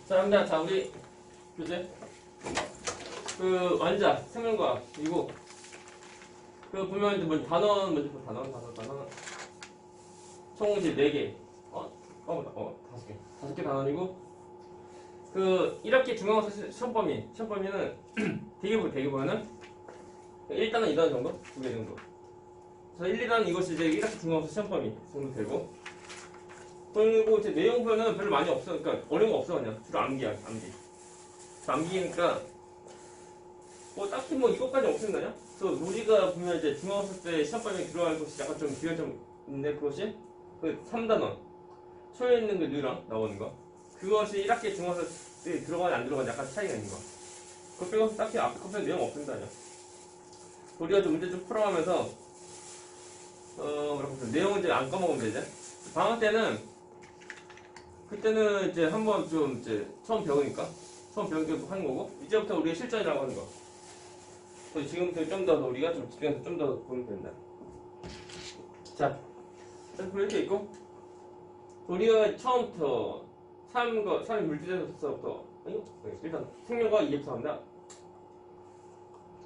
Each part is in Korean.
자, 우리 교재 그 완자 생명과학 그리고 그 보면 이제 뭐 단원 먼저 단원 총 이제 4개 5개 5개 단원이고 그 1학기 중간고사 시험범위는 대개 보면은 1단원 2단원 정도 2개 정도. 그래서 1, 2단원 이것이 이제 1학기 중간고사 시험범위 정도 되고. 그리고 이제 내용표는 별로 많이 없어. 그러니까 어려운 거 없어. 그냥 주로 암기야. 암기니까 뭐 딱히 뭐 이것까지 없습니다. 그래서 우리가 보면 이제 중간고사 때 시험범위에 들어갈 것이 약간 좀 기회가 좀 있는데 그것이 그 3단원 초에 있는 그 류랑 나오는 거 그것이 1학기 중간고사 때 들어가냐 안 들어가냐 약간 차이가 있는 거. 그거 빼고 딱히 앞에 컷에 내용 없습니다. 우리가 좀 문제 좀 풀어가면서 내용은 이제 안 까먹으면 되지. 방학 때는 그때는 이제 한번 좀 이제 처음 배우니까 하는 거고 이제부터 우리가 실전이라고 하는 거. 그래서 지금부터 좀 더 우리가 좀 집중해서 좀 더 보면 된다. 자, 이렇게 있고 우리가 처음부터 3의 물질에서부터 일단 생명과 이해부터 한다.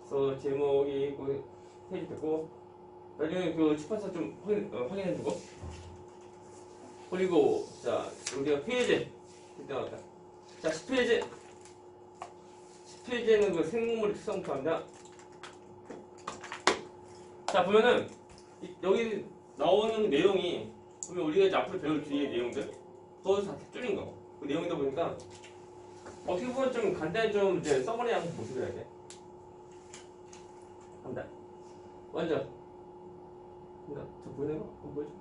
그래서 제목이 있고 페이지 되고 나중에 그 출판사 좀 확인해주고 그리고 자 우리가 페이지 이때 나왔다. 자 10페이지에는 그 생물의 특성부터 한다. 자 보면은 여기 나오는 내용이 보면 우리가 이제 앞으로 배울 뒤에 내용들 그것도 다 줄인 거. 그 내용이다 보니까 어떻게 보면 좀 간단히 좀 이제 서머리하는 모습이라 돼. 한다. 먼저 저 보이는 거? 뭐죠?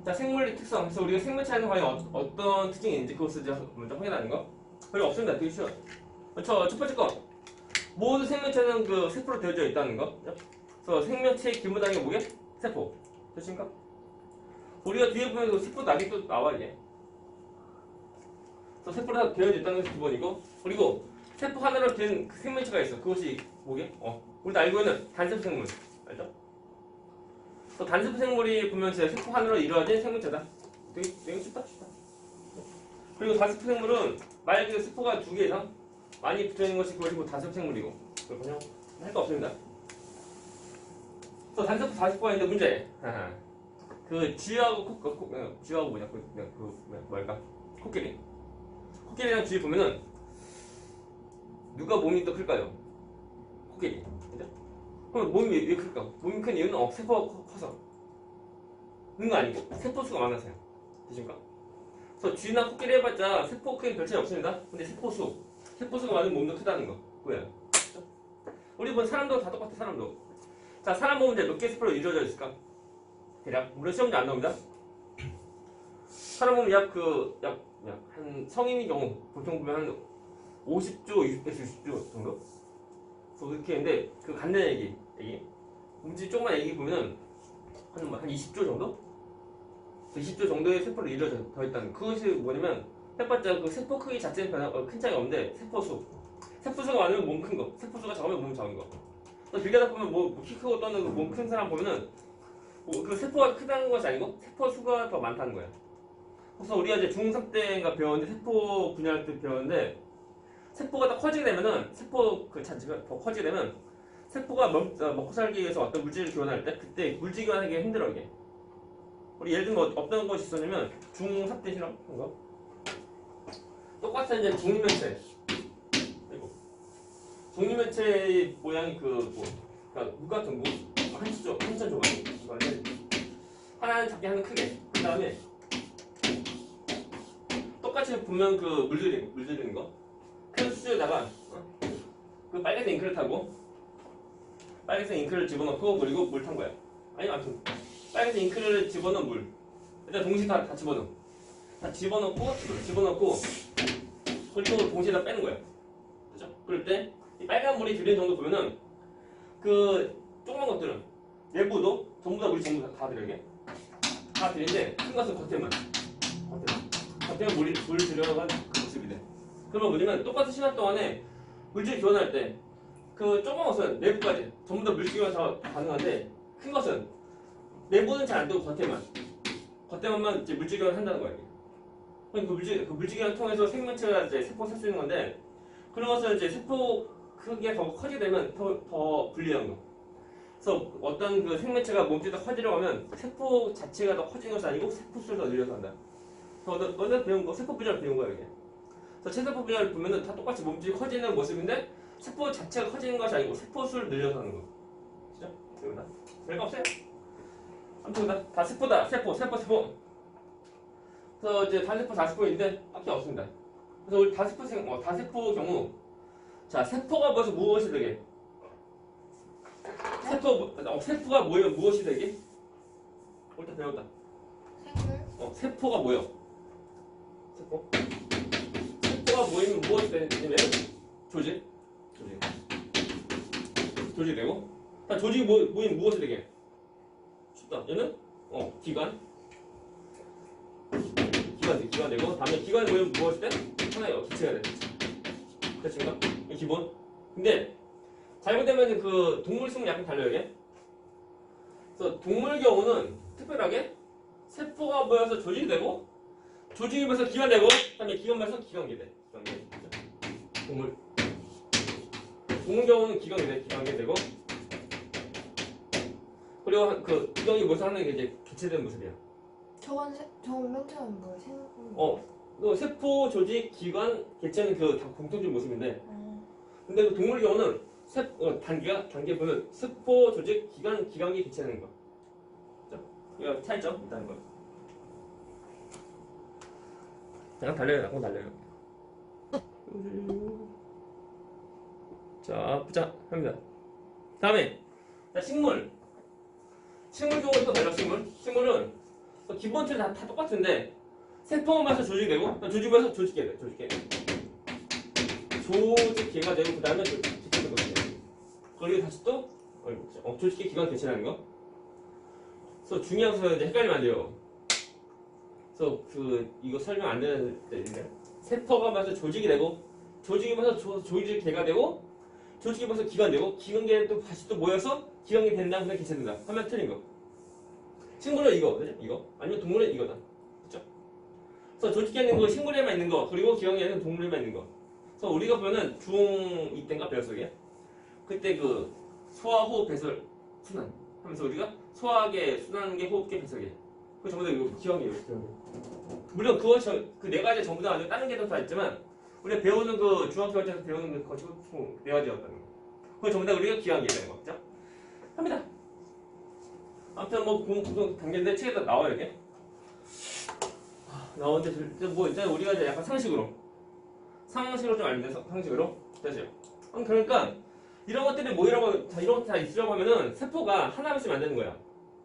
자 생물의 특성. 그래서 우리가 생물체에는 과연 어떤 특징이 있는지 그것을 이제 먼저 확인하는 거. 별로 없습니다. 되게 쉬워요. 첫 번째 거 모든 생명체는 그 세포로 되어져 있다는 거. 그래서 생명체의 기본단위가 뭐게? 세포. 됐습니까? 우리가 뒤에 보면 그 세포 나중에 또 나와 이게. 그래서 세포로 되어져 있다는 것이 기본이고 그리고 세포 하나로 된 생명체가 있어. 그것이 뭐게? 우리도 알고 있는 단세포 생물. 알죠? 그래서 단세포 생물이 보면 진짜 세포 하나로 이루어진 생명체다. 되게 쉽다. 그리고 단세포 생물은 만약에 세포가 2개 이상 많이 붙어있는 것이 그것이 뭐 단세포 생물이고 그렇군요. 할 거 없습니다. 그래서 단세포 40%가 있는데 문제. 그 쥐하고 쥐하고 뭐냐 뭐랄까 코끼리랑 쥐 보면은 누가 몸이 더 클까요? 코끼리. 그죠? 그럼 몸이 왜 클까? 몸이 큰 이유는 세포가 커서 그런 거 아니고 세포 수가 많아서요. 되십니까? 그래서 쥐나 코끼리 해봤자 세포 크기는 별 차이 없습니다. 근데 세포수가 많은 몸도 크다는 거. 뭐야? 우리 본 사람도 다 똑같아. 사람도. 자, 사람 몸은 이제 몇 개 세포로 이루어져 있을까? 대략 물론 시험 문제 안 나옵니다. 사람 몸은 약 한 성인의 경우 보통 보면 한 50조, 60조 정도? 그래서 이렇게 했는데 그 간단한 얘기 움직이 조그만 얘기 보면은 한 20조 정도? 20조 정도의 세포로 이루어져 있다는 그것이 뭐냐면 해봤자 그 세포 크기 자체는 큰 차이가 없는데 세포수가 많으면 몸 큰 거, 세포수가 작으면 몸 작은 거. 비교하다 보면 뭐 키 크고 또는 몸 큰 사람 보면은 그 세포가 크다는 것이 아니고 세포 수가 더 많다는 거야. 그래서 우리가 이제 중3 때인가 배웠는데 세포 분야할 때 배웠는데 세포가 더 커지게 되면은 세포 그 자체가 더 커지게 되면 세포가 먹고 살기 위해서 어떤 물질을 교환할 때 그때 물질 교환하기가 힘들어 이게. 우리 예를 들면 어떤 것이 있었냐면 중3 때 실험 한 거. 똑같은 이제 중립면체. 중립면체의 모양이 그러니까 무 같은 무 한천 조각이 하나는 작게 하나는 크게. 그 다음에 똑같이 보면 그 물들이는 거. 큰 수저에다가 그 빨간색 잉크를 타고 빨간색 잉크를 집어넣고 그리고 물 탄 거야. 아니면 아무튼 빨간색 잉크를 집어넣은 물. 일단 동시에 다 집어넣어. 다 집어넣고 그리고 동시에 다 빼는 거야. 그죠? 그럴 때 이 빨간 물이 들리는 정도 보면은 그 조그만 것들은 내부도 전부 다 물이 전부 다 들어게 다 들리는데 큰 것은 겉에만 물이 들어간 그 모습이 돼. 그러면 뭐냐면 똑같은 시간 동안에 물질 교환할 때 그 조그만 것은 내부까지 전부 다 물질 교환 가능한데 큰 것은. 내부는 잘 안 되고 겉에만 이제 물질 교환을 한다는 거예요. 그 물질기관을 통해서 생명체가 이제 세포 살 수 있는 건데 그런 것은 이제 세포 크기가 더 커지게 되면 더 불리한 거. 그래서 어떤 그 생명체가 몸집이 더 커지려고 하면 세포 자체가 더 커지는 것이 아니고 세포 수를 더 늘려서 한다. 너네 배운 거 세포 분열을 배운 거야 이게. 그래서 체세포 분열을 보면은 다 똑같이 몸집이 커지는 모습인데 세포 자체가 커지는 것이 아니고 세포 수를 늘려서 하는 거. 진짜? 배운다. 별거 없어요. 아무튼 다 세포다. 세포. 그래서 이제 다세포인데 밖에 없습니다. 그래서 우리 다세포 경우 자 세포가 무엇이 되게? 세포가 뭐예요? 무엇이 되게? 일단 배웠다. 생물? 세포가 뭐예요? 세포가 모이면 무엇이 되냐면 조직이 되고 다 조직이 모이면 무엇이 되게? 쉽다. 얘는 기관 되고 다음에 기관이 모이면 무엇이 돼? 하나의 기체가 돼. 됐습니까? 이 기본. 근데 잘못되면 그 동물 승은 약간 달라요 이게. 그래서 동물 경우는 특별하게 세포가 모여서 조직이 되고 조직이 모여서 기관 되고 그다음에 기관 모여서 기관계 돼. 동물 경우는 기관계 되고 그리고 그 기관이 모여서 하는 게 이제 개체된 모습이야. 저건 맨 처음에 뭐야? 생물? 또 세포, 조직, 기관, 개체는 그 다 공통적인 모습인데 근데 그 동물 경우는 단계 보면 세포, 조직, 기관계, 개체는 거. 이거 차이점 있다는 거. 약간 달려요. 자, 보자 합니다. 다음에 식물 경우는 또 달라. 식물은 기본체는 다 똑같은데 세포가 모여서 조직이 되고 조직이 모여서 조직계 돼. 조직계가 되고 그 다음에 조직계가 되고 그리고 다시 또 조직계 기관 개체라는 거. 그래서 중요한 거 이제 헷갈리면 안 돼요. 그래서 이거 설명 안 되는데 세포가 모여서 조직이 되고 조직이 모여서 조직계가 되고 조직이 모여서 기관 되고 기관계는 또 다시 또 모여서 기관계 된다 그냥 개체 된다 하면 틀린 거. 식물은 이거 아니면 동물은 이거다. 그렇죠? 그래서 조직계는 거 식물에만 있는 거 그리고 기관계는 동물에만 있는 거. 그래서 우리가 보면은 중2 때인가 배웠어 이게. 그때 그 소화, 호흡, 배설, 순환 하면서 우리가 소화계, 순환계, 호흡계, 배설계 그 전부 다 이거 기억이에요. 물론 그 네 가지 전부 다 아니고 다른 게도 다 있지만 우리가 배우는 그 중학교 과정에서 배우는 그 거치고 네 가지였다는 거. 그거 전부 다 우리가 기억이에요. 되는 거죠? 합니다. 아무튼 공통 단계인데 책에다 나와요 이렇게. 나오는데 뭐 이제 우리가 이제 약간 상식으로 좀 알면 돼. 상식으로 되죠. 그러니까 이런 것들이 이런 것들 다 있으려고 하면은 세포가 하나만 있으면 안 되는 거야.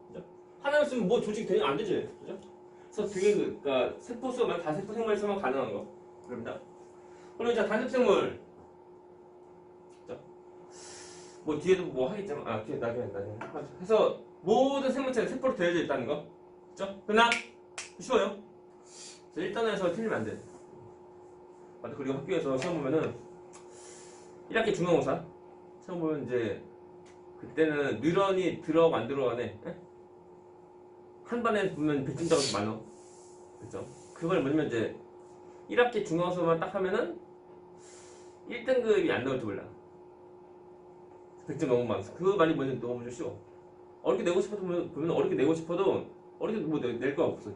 그죠? 하나만 있으면 뭐 조직이 되면 안 되지. 그죠? 그래서 되게 그러니까 세포 수만 다세포 생물 수만 가능한 거. 그럽니다. 그리고 이제 단습생물. 뭐 뒤에도 뭐 하겠지만 뒤에 나중에 해서 모든 생물체는 세포로 되어져 있다는 거. 그죠? 그러나 쉬워요. 1단에서 틀리면 안 돼. 그리고 학교에서 시험 보면은 1학기 중간고사 시험 보면 이제 그때는 뉴런이 들어가고 안 들어가네. 한 반에 보면 100점 정도 많어. 그죠? 그걸 뭐냐면 이제 1학기 중간고사만 딱 하면은 1등급이 안 나올지 몰라. 100점 너무 많아서. 그 말이 뭐냐면 너무 쉬워. 어렵게 내고 싶어도 보면 어렵게 내고 싶어도 어렵게 뭐 낼 거 없어.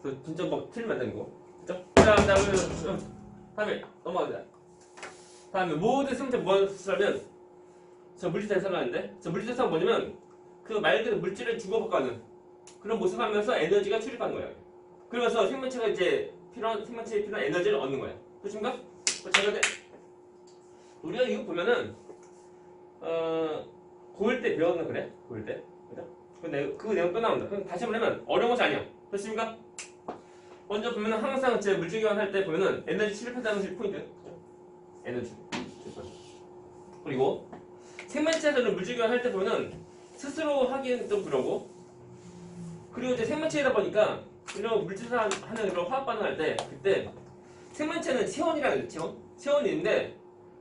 그래서 진짜 막 틀리면 안 되는 거. 그죠? 자, 다음에 넘어가자. 다음에 모든 생물체 무엇을 하면 저 물질대사를 하는데 저 물질대사가 뭐냐면 그 말 그대로 물질을 주고받고 하는 그런 모습을 하면서 에너지가 출입하는 거예요. 그러면서 생명체가 이제 생명체에 필요한 에너지를 얻는 거예요. 그렇습니까? 제가 우리가 이거 보면은 고1 때 배웠나 그래? 고1 때? 그죠? 그 내용 끝나온다. 그럼 다시 보면 어려운 것이 아니야. 그렇습니까? 먼저 보면은 항상 제 물질교환 할 때 보면은 에너지 출입한다는 것이 포인트. 그죠? 에너지. 그리고 생명체에서는 물질교환 할 때 보면은 스스로 하기는 좀 그러고 그리고 이제 생명체이다 보니까 이런 물질사 하는 그런 화학 반응 할 때 그때 생명체는 체온이라는 거죠. 체온이 있는데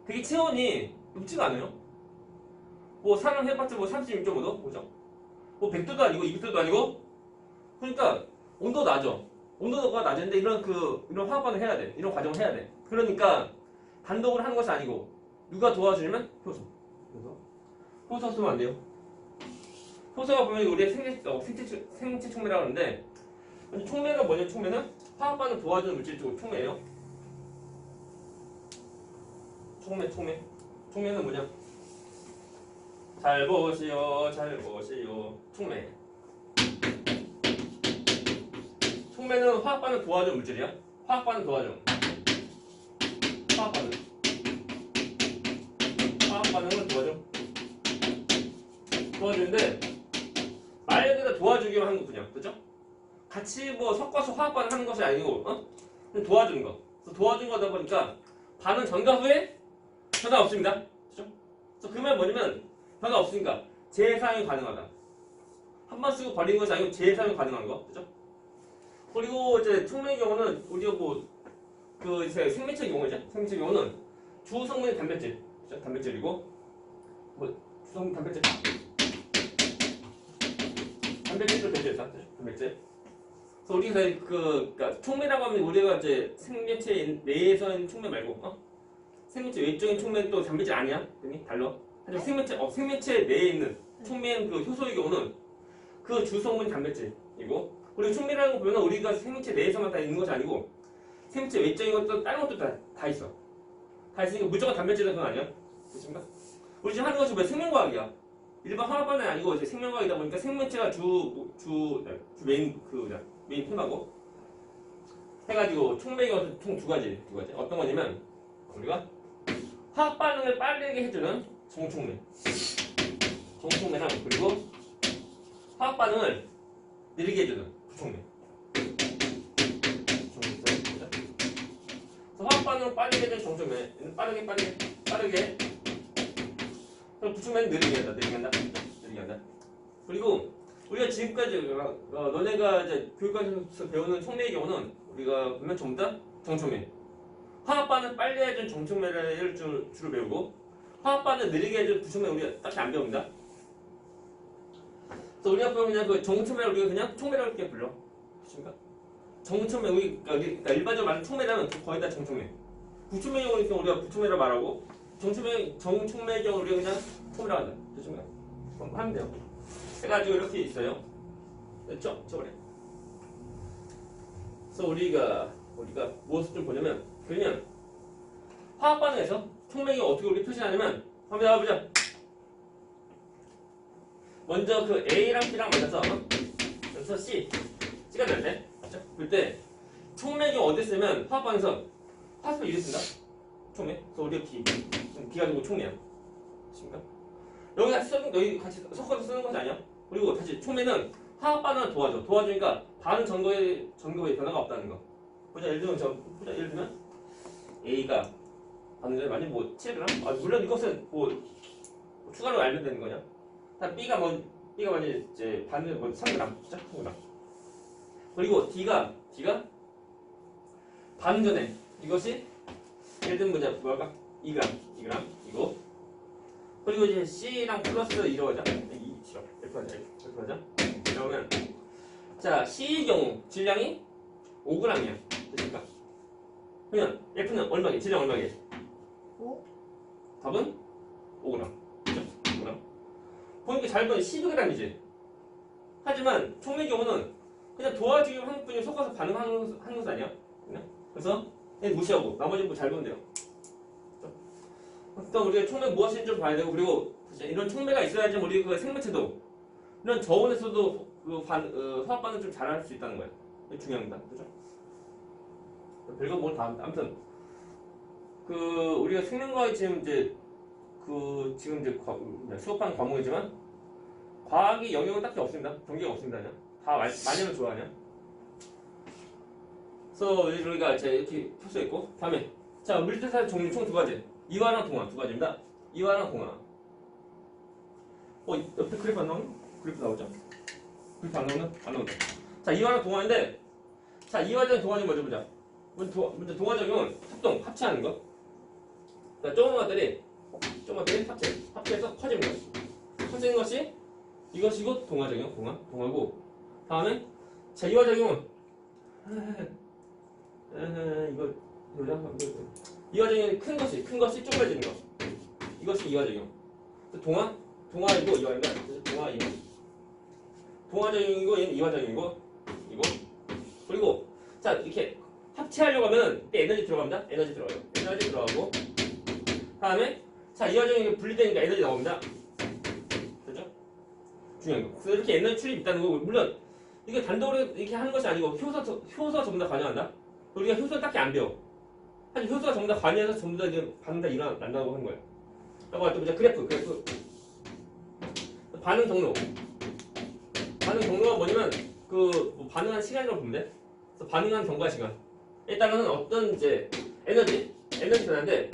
그게 체온이 높지가 않아요. 뭐 사람 해봤자 뭐 36.5도? 그죠? 뭐 100도도 아니고 200도도 아니고 그러니까 온도가 낮아. 온도가 낮은데 이런 화학 반응을 해야 돼. 이런 과정을 해야 돼. 그러니까 단독으로 하는 것이 아니고 누가 도와주냐면 효소. 그래서 효소 쓰면 안 돼요. 효소가 보면 우리의 생체 촉매라고 하는데 촉매가 뭐냐? 촉매는 화학 반응 도와주는 물질 쪽으로 촉매예요. 촉매는 뭐냐? 잘 보시오. 촉매. 촉매는 화학 반응 도와주는 물질이야. 화학 반응 도와주는. 화학 반응을 도와주는데 말 그대로 도와주기만 하는 거군요. 그죠? 같이 뭐 섞어서 화학 반응 하는 것이 아니고 그냥 도와주는 거. 그래서 도와주는 거다 보니까 반응 전과 후에 변화 없습니다. 그죠? 그래서 그 말 뭐냐면 변화 없으니까 재사용이 가능하다. 한 번 쓰고 버리는 것이 아니고 재사용이 가능한 거. 그죠? 그리고 이제 촉매의 경우는 우리가 그 이제 생명체 경우죠. 생명체 경우는 주 성분이 단백질. 그죠? 단백질이고 주성분 단백질. 단백질도 배제했다. 단백질. 그래서 우리가 그러니까 촉매라고 하면 우리가 이제 생명체 내에서 있는 촉매 말고 생명체 외적인 촉매는 또 단백질 아니야? 달라. 하지만 생명체 내에 있는 촉매인 그 효소의 경우는 그 주성분이 단백질이고 그리고 촉매라는 거 보면 우리가 생명체 내에서만 다 있는 것이 아니고 생명체 외적인 것도 다른 것도 다 있어. 다 있으니까 무조건 단백질은 그건 아니야. 그렇습니까? 우리 지금 하는 것이 왜 생명과학이야. 일반 화학 반응이 아니고 이제 생명과학이다 보니까 생명체가 메인 테마고 해가지고 촉매의 경우 총 두 가지. 어떤 거냐면 우리가 화학 반응을 빠르게 해주는 정촉매랑 그리고 화학 반응을 느리게 해주는 부촉매. 화학 반응을 빠르게 해주는 정촉매. 빠르게. 그럼 부촉매는 느리게 한다. 그리고 우리가 지금까지 너네가 이제 교육과정에서 배우는 촉매의 경우는 우리가 보면 전부 다 정촉매. 화학 반응 빨리 해준 정촉매를 주로 배우고 화학 반응 느리게 해준 부촉매 우리가 딱히 안 배웁니다. 그래서 우리가 그냥 그 정촉매를 우리가 그냥 촉매라고 이렇게 불러. 그렇습니까? 정촉매 그러니까 일반적으로 말하는 촉매라면 거의 다 정촉매. 부촉매의 경우는 우리가 부촉매라고 말하고 정촉매의 경우 우리가 그냥 촉매라고 한다. 그렇습니까? 그럼 하면 돼요. 해가지고 이렇게 있어요. 됐죠? 저번에. 그래서 우리가 무엇을 좀 보냐면 그러면 화학 반응에서 촉매가 어떻게 우리 표시하냐면 한번 해보자. 먼저 그 A랑 B랑 만나서 여기서 C가 될 때, 맞죠? 그때 촉매가 어디 쓰면 화학 반응에서 화학을 이렇게 쓴다. 촉매. 그래서 우리가 B가 아니고 촉매야. 그렇습니까? 여기 같이 섞어서 쓰는 것이 아니야. 그리고 다시 촉매는 화학 반응을 도와주니까 반응 전거에 변화가 없다는 거. 보자. 예를 들면 A가 반응을 많이 7g. 물론 이것은 추가로 알면 되는 거냐. 다음 B가 만약 이제 반응을 3g. 3g. 그리고 D가 반응 전에 이것이 예를 들면 뭐랄까 2g 이고 그리고 이제 C랑 플러스 이러자. 이렇게 하자. 그러면 자 C의 경우 질량이 5g이야. 됐습니까? 그러면 F는 얼마게? 질량 얼마게? 5? 답은 5g. 그죠? 5g. 보니까 잘 보면 12g이지. 하지만 촉매의 경우는 그냥 도와주기 한 분이 섞어서 반응하는 것 아니야? 그래서 얘 무시하고 나머지 잘 보면 돼요. 일단 우리가 촉매 무엇인지 좀 봐야 되고 그리고 이런 촉매가 있어야지 우리 그 생명체도 이런 저온에서도 화학 반응 좀 잘할 수 있다는 거예요. 이게 중요합니다. 그죠? 별거 뭘 다 합니다. 아무튼 우리가 생명과학이 지금 이제 수업하는 과목이지만 과학이 영역은 딱히 없습니다. 경계가 없습니다. 그냥 다 많이는 좋아하냐. 그래서 우리가 이제 이렇게 펼쳐 있고 다음에 자 물질사의 종류 총 두 가지. 이화랑 동화 두 가지입니다. 이화랑 동화. 옆에 그래프 안 나오나? 그래프 나오죠? 그래프 안 나오나? 안 나온다. 자 이화랑 동화인데 자 이화적인 동화적 먼저 보자. 먼저 동화적용은 합체하는 거. 자 조그만 것들이 합체해서 커지는 거. 커지는 것이 이것이고 동화적용 동화고 다음에 자 이화적용은 이거 이 과정이 큰 것이 쪼그라지는 거. 이것이 이 과정이요. 동화이고 이 과정이다. 동화적이고 얘는 이 과정이고 이거. 그리고 자 이렇게 합체하려고 하면 에너지 들어갑니다. 에너지 들어가요. 에너지 들어가고 다음에 자 이 과정이 분리되니까 에너지 나옵니다. 그렇죠? 중요한 거. 그래서 이렇게 에너지 출입이 있다는 거고 물론 이게 단독으로 이렇게 하는 것이 아니고 효소가 전부 다 관여한다. 우리가 효소를 딱히 안 배워. 사실 효소가 전부 다 관여해서 전부 다 이제 반응 다 일어난다고 하는 거예요. 라고 할 때 보자 그래프. 반응 경로. 반응 경로가 뭐냐면 뭐 반응한 시간이라고 보면 돼. 그래서 반응한 경과 시간에 따르는 어떤 이제 에너지 변화인데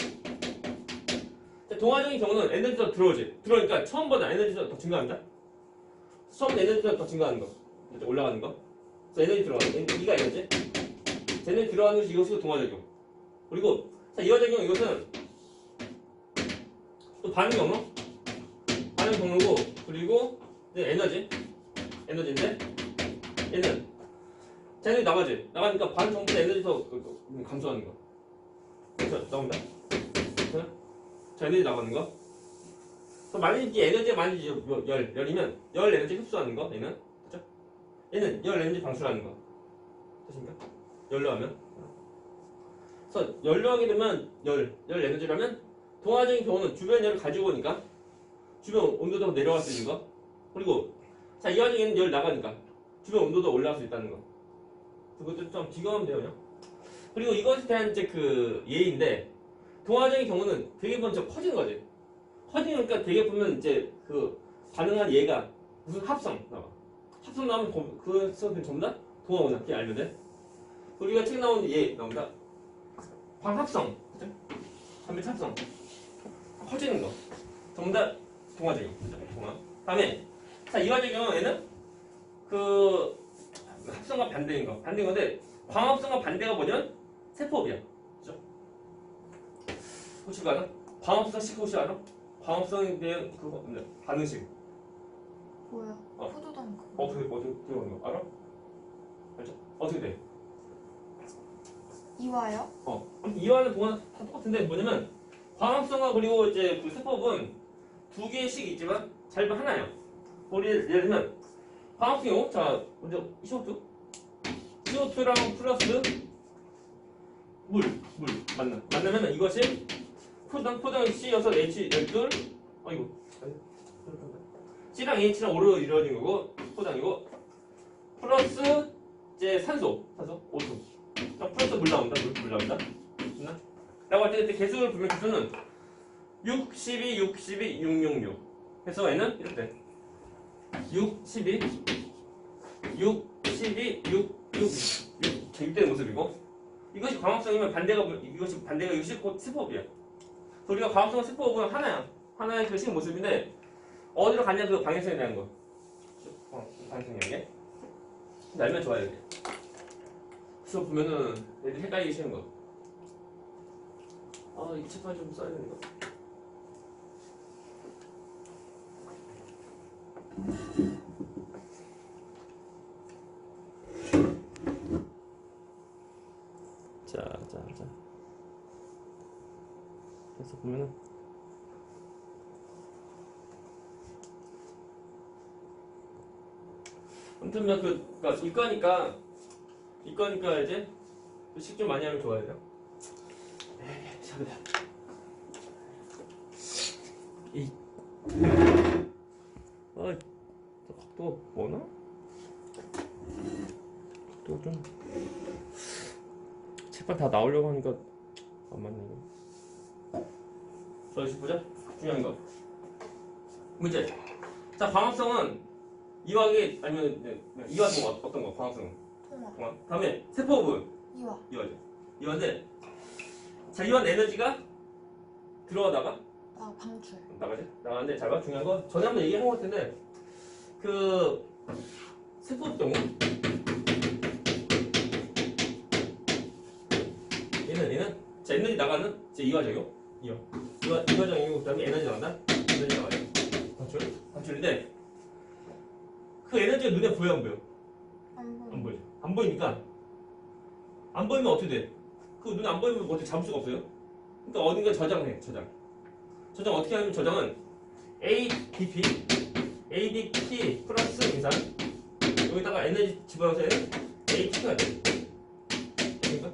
동화적인 경우는 에너지가 들어오니까 처음보다 에너지가 더 증가합니다. 처음 에너지가 더 증가하는 거, 올라가는 거. 그래서 에너지 들어가는 거, 이가 에너지. 에너지 들어가는 것이 이것이 동화적용. 그리고 자 이화적용 이것은 또 반응 경로고 그리고 이제 에너지인데 얘는 자 에너지 나가니까 반응 전부터 에너지 더 감소하는 거. 그래서 나온다. 자 에너지 나가는 거. 그래서 만약에 이 에너지가 만약에 열이면 열 에너지 흡수하는 거 얘는 그렇죠? 얘는 열 에너지 방출하는 거. 됐습니까? 열로 하면. 그래서 열로 하게 되면 열 에너지라면 동화적인 경우는 주변 열을 가지고 오니까 주변 온도도 내려갈 수 있는 거. 그리고 자 이 와중에는 열 나가니까 주변 온도도 올라갈 수 있다는 거. 그것도 좀 비교하면 돼요. 그리고 이것에 대한 이제 그 예인데 동화적인 경우는 되게 먼저 커지는 거지. 커지니까 되게 보면 이제 그 반응한 얘가 무슨 합성 나와. 합성 나오면 그 수업은 전부 다 동화원학 그게 알면 돼. 우리가 책에 나오는 얘 나온다. 광합성, 그죠? 단백합성 커지는 거 전부 다 동화적인 그죠? 동화. 다음에 자 이화적인 경우에는 그 합성과 반대인 건데 광합성과 반대가 뭐냐면 세포비야. 그죠? 혹시 그거 알아? 광합성식 혹시 알아? 광합성에 대한 그거 반응식. 뭐야? 어. 포도당 그거. 어떻게 들어오는 거 알아? 알죠? 어떻게 돼? 이와요? 이와는 동화 다 똑같은데 뭐냐면 광합성과 그리고 이제 그 세포분 두 개씩 있지만 잘 보면 하나예요. 우리 예를 들면 광합성이요. 자 먼저 CO2랑 플러스 물 만나면 이것이 포당 C6 H12 이거 C랑 H랑 O로 이루어진 거고 포당이고 플러스 이제 산소 O2 플러스 물 나온다. 라고 할 때 개수를 보면 개수는 6, 12, 666 해서 얘는 이렇게 6, 12 6되는 모습이고 이것이 광합성이면 이것이 곧 세포업이야. 우리가 광합성 세포업은 하나의 그 식 모습인데 어디로 갔냐 그 방향성에 대한 거. 방향성이 이게 알면 좋아요. 이게. 그래서 보면은 애들이 헷갈리기 쉬운 거. 이 책판 좀 써야 되는 거. 자. 그래서 보면은 아무튼 그러니까 이과니까 이제 식 좀 많이 하면 좋아요. 샤브다. 각도가 뭐나? 각도가 좀 책판 다 나오려고 하니까 안 맞네 이거. 다시 보자. 중요한 거. 문제. 자 광합성은 이화기 아니면 이화성 어떤 거? 광합성은? 통화. 다음에 세포분. 이화죠. 이화인데 자 이완 에너지가 들어가다가 방출. 나가는데 잘 봐. 중요한 거 전에 한번 얘기한 것 같은데 그 세포 경우 얘는 자 에너지 나가는 이제 이화적이고 이화적이고 그다음에 에너지 나간다. 에너지 나가요. 방출인데 그 에너지가 눈에 보여 안 보여? 안 보여. 안 보이죠. 안 보이니까 안 보이면 어떻게 돼? 그 눈에 안 보이면 뭐 어떻게 잡을 수가 없어요? 그러니까 어딘가 저장해. 저장 어떻게 하냐면 저장은 ADP 플러스 인산 여기다가 에너지 집어넣어서 얘는 ATP가 돼. 그러니까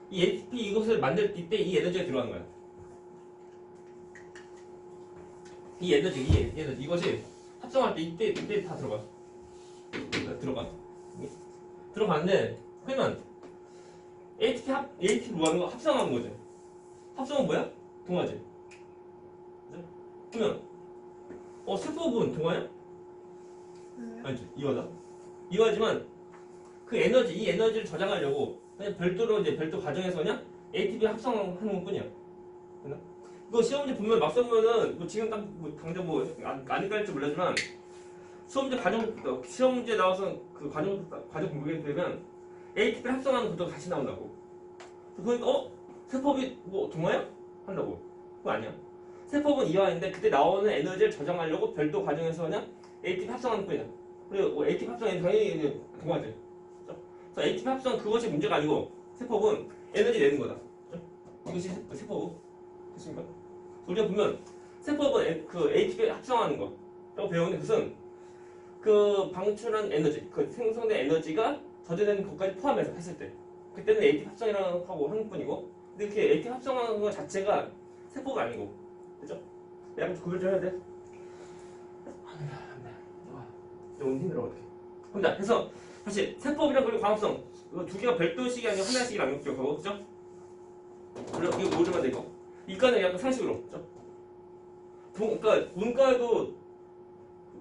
이 ATP 이것을 만들 때 이 에너지가 들어가는 거야. 이 에너지 이것이 합성할 때 이때 다 들어가는데 그러면 ATP 뭐 하는 거? 합성하는 거지. 합성은 뭐야? 동화지. 그죠? 그러면 세포분 동화야? 아니지 이화다. 이화지만 그 에너지 이 에너지를 저장하려고 그냥 별도로 별도 과정에서 그냥 ATP 합성하는 것뿐이야. 됐나? 이거 시험문제 보면 막상 보면은 뭐 지금 당장 안 깔지 몰라지만 시험문제 나와서 그 과정 공부하게 되면 ATP 합성하는 것도 같이 나온다고. 그러니까 세포비 뭐 동화야? 한다고. 그거 아니야. 세포분 이화인데 그때 나오는 에너지를 저장하려고 별도 과정에서 그냥 ATP 합성하는 뿐이야. 그리고 ATP 합성은 당연히 동화지. 그래서 ATP 합성 그것이 문제가 아니고 세포분 에너지 내는 거다. 이것이 세포분. 됐습니까? 우리가 보면 세포분 그 ATP 합성하는 거라고 배우는데 그것은 그 방출한 에너지, 그 생성된 에너지가 저장되는 것까지 포함해서 했을 때 그때는 ATP 합성이라고 하고 하는 뿐이고 근데 이렇게 ATP 합성하는 것 자체가 세포가 아니고 그죠? 약간 좀 구별 좀 해야 돼. 너무 힘들어 어떡해. 혼자 그래서 사실 세포비랑 그리고 광합성 이거 두 개가 별도식이 아니고 하나씩이라는 거 기억하고 그죠? 그리고 이거 모르면 돼 이거. 이과는 약간 상식으로 그죠? 그러니까 문과도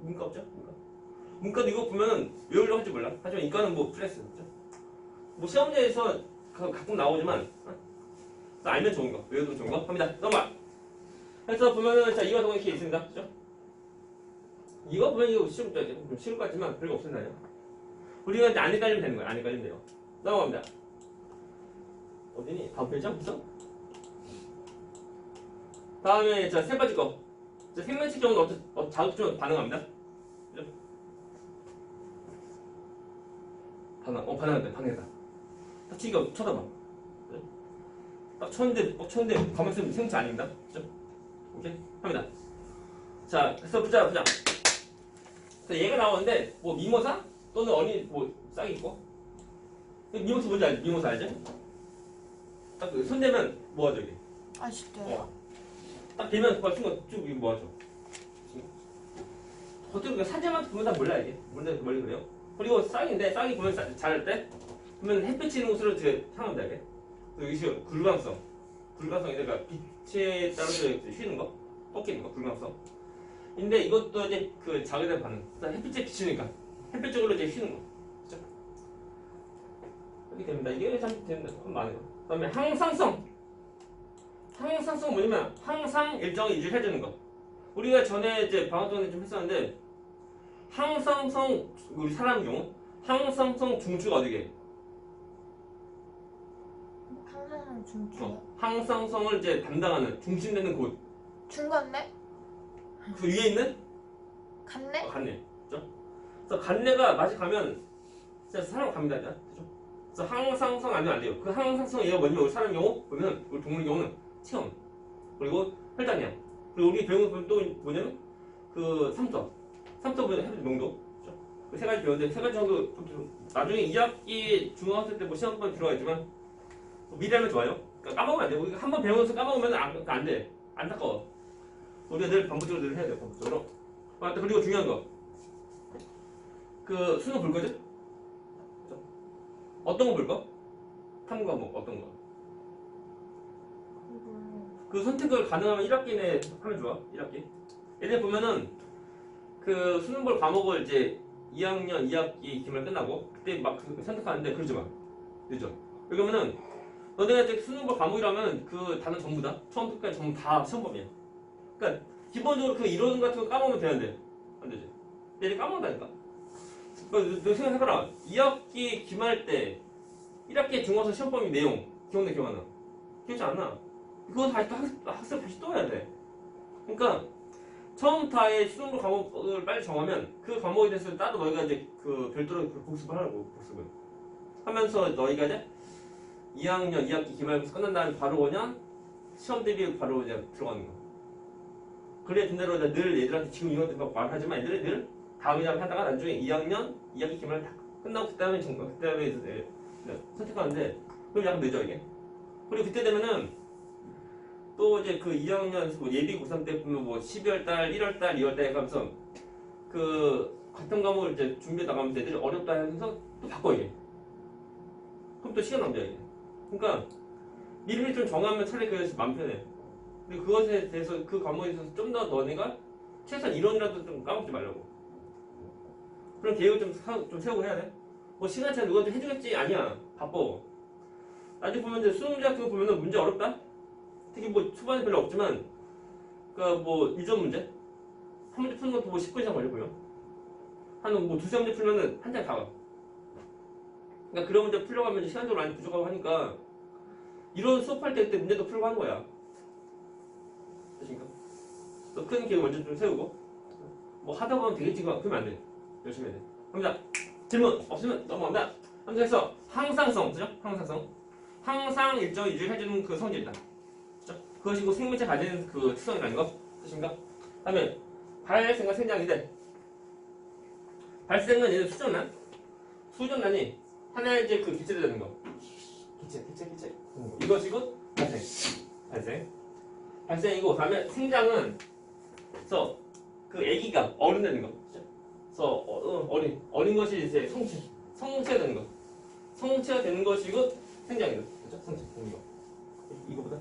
문과 없죠? 문과도 이거 보면은 외우려고 할지 몰라. 하지만 이과는 뭐 플레스 그죠? 뭐 시험지에서 가끔 나오지만 알면 좋은 거, 외우면 좋은 거 합니다. 넘어가. 그래서 보면은 자 이과 동에 이렇게 있습니다. 그죠? 이거 보면 이거 쉬울 것 같지만 별거 없었나요? 우리가 이제 안 헷갈리면 되는 거야. 안 헷갈리면 돼요. 넘어갑니다. 어디니? 다음 페이지야? 무슨? 다음에 자 세 번째 거. 자 생명체 경우는 자극적으로 반응합니다. 그죠? 반응했다. 딱 치기가 쳐다봐. 그죠? 딱 쳤는데 가만히 있으면 생명체 아닙니다. 그죠? 오케이? 합니다. 자, 그래서 보자. 자, 얘가 나오는데 뭐 미모사 또는 어린이 뭐 싹이 있고. 미모사 뭔지 알지? 미모사 알지? 딱 손 대면 뭐하죠 이게? 아 진짜요? 딱 대면 그걸 쭉 이거 뭐하죠? 어떻게 사진만 보면 다 몰라 이게. 뭔지 멀리 그래요? 그리고 싹인데 싹이 보면 자랄 때 그러면 햇빛 쬐는 곳으로 이제 향한다 이게. 여기 굴광성. 굴광성이 그러니까 빛에 따라서 휘는 거, 꺾이는 거, 굴광성. 근데 이것도 이제 그 자극에 반응. 햇빛에 비치니까 햇빛 쪽으로 이제 휘는 거. 그죠? 이렇게 됩니다. 이게 참 됩니다. 많아요. 그다음에 항상성. 항상성 뭐냐면 항상 일정을 유지해주는 거. 우리가 전에 이제 방학 전에 좀 했었는데 항상성 우리 사람 경우 항상성 중추가 어디게? 항상 중추요? 항상성을 이제 담당하는 중심되는 곳. 중간네? 그 위에 있는 간네? 간내. 그죠? 그래서 간내가 맛이 가면 진짜 사람 갑니다. 그죠? 그래서 항상성 아니면 안 돼요. 그 항상성 얘가 뭐냐면 우리 사람 경우 보면 우리 동물 경우는 체온 그리고 혈당량 그리고 우리 배운 건 또 뭐냐면 그 삼투압 해본 농도 그 세 가지 배웠는데 세 가지 정도 좀 나중에 2학기 중학생 때 뭐 시험번에 들어가 있지만 미리 하면 좋아요. 그러니까 까먹으면 안 돼. 우리가 한번 배우면서 까먹으면 안 돼. 안타까워. 우리가 늘 반복적으로 늘 해야 돼요. 반복적으로. 그리고 중요한 거. 그 수능 볼 거지? 어떤 거 볼 거? 탐구 과목 어떤 거? 그 선택을 가능하면 1학기 내에 하면 좋아. 1학기. 예를 보면은 그 수능 볼 과목을 이제 2학년 2학기 기말 끝나고 그때 막 선택하는데 그러지 마. 늦어. 왜냐면은 너네가 이제 수능 볼 과목이라면 그 단어 전부 다 처음부터까지 전부 다 시험범위야. 그러니까 기본적으로 그 이론 같은 거 까먹으면 되는데 안 되지. 얘들 까먹는다니까. 너 생각해봐라. 2학기 기말 때 1학기 중간고사 시험범위 내용 기억나 기억 안 나? 기억이 안 나. 그거 다시 또 학습 다시 또 해야 돼. 그러니까 처음부터 아예 수능볼 과목을 빨리 정하면 그 과목에 대해서 따로 너희가 이제 그 별도로 그 복습을 하라고 복습을. 하면서 너희가 이제 2학년 2학기 기말고사 끝난 다음에 바로 그냥 시험 대비 바로 이제 들어가는 거. 그래 준대로 늘 얘들한테 지금 이것도 막 말하지만 애들이 늘 다음 2학년 하다가 나중에 2학년 2학기 기말 다 끝나고 그다음에 그다음에 이제 선택하는데 그럼 약간 늦어 이게. 그리고 그때 되면은 또 이제 그 2학년 뭐 예비 고3 때 보면 뭐 12월 달, 1월 달, 2월 달에 가면서 그 같은 과목을 이제 준비해 나가면서 애들이 어렵다 하면서 또 바꿔 이게. 그럼 또 시간 낭비야 이게. 그러니까 미리미리 좀 정하면 차라리 그게 마음 편해. 그리고 그것에 대해서 그 과목에 있어서 좀 더 너네가 최소한 이론이라도 좀 까먹지 말라고. 그런 계획을 좀 세우고 해야 돼. 뭐 시간 차에 누가 좀 해주겠지? 아니야. 바빠. 나중에 보면 이제 수능 문제 같은 거 보면은 문제 어렵다? 특히 뭐 초반에 별로 없지만 그니까 뭐 일전 문제? 한 문제 푸는 것도 뭐 10분 이상 걸려 보여. 한 뭐 두세 문제 풀면은 한 장 다 가. 그러니까 그런 문제 풀려고 하면 시간도 많이 부족하고 하니까 이런 수업할 때 그때 문제도 풀고 하는 거야. 되신가? 또 큰 계획 먼저 좀 세우고 뭐 하다 보면 되겠지 그러면 안 돼. 열심히 해야 돼. 갑니다. 질문 없으면 넘어갑니다. 함수에서 항상성 그죠? 항상성. 항상 일정을 유지를 해주는 그 성질이다. 그죠? 그것이 고 생명체 가지는 그 특성이라는 거. 되신가? 다음에 발생과 생장인데 발생은 얘는 수정란이 하나의 이제 그 기체로 되는 거. 기체. 이것이고 발생이고 다음에 생장은 그래서 그 아기가 어른 되는 거. 그래서 어린 것이 이제 성체가 되는 거. 성체가 되는 것이고 생장이다. 그렇죠? 성체 되는 거. 이거보다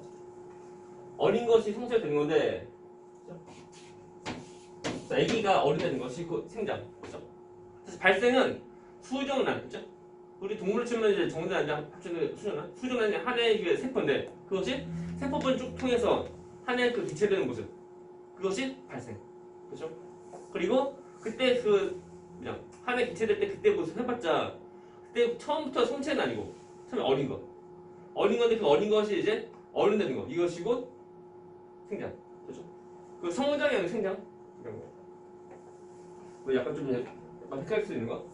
어린 것이 성체가 되는 건데, 그렇죠? 아기가 어른 되는 것이 그 생장. 그렇죠? 그래서 발생은 수정란, 그렇죠? 우리 동물을 치면 이제 정단이 합쳐서 수정란이 하나의 그 세포인데 그것이 세포분을 쭉 통해서 하나의 그 기체되는 모습. 그것이 발생. 그렇죠? 그리고 그때 그 그냥 하나의 기체될 때 그때 모습 해봤자 그때 처음부터 성체는 아니고 처음에 어린 거. 어린 건데 그 어린 것이 이제 어른 되는 거. 이것이 곧 생장. 그렇죠? 그 성장이 아니고 생장. 이런 거. 뭐 약간 좀 헷갈릴 수 있는 거.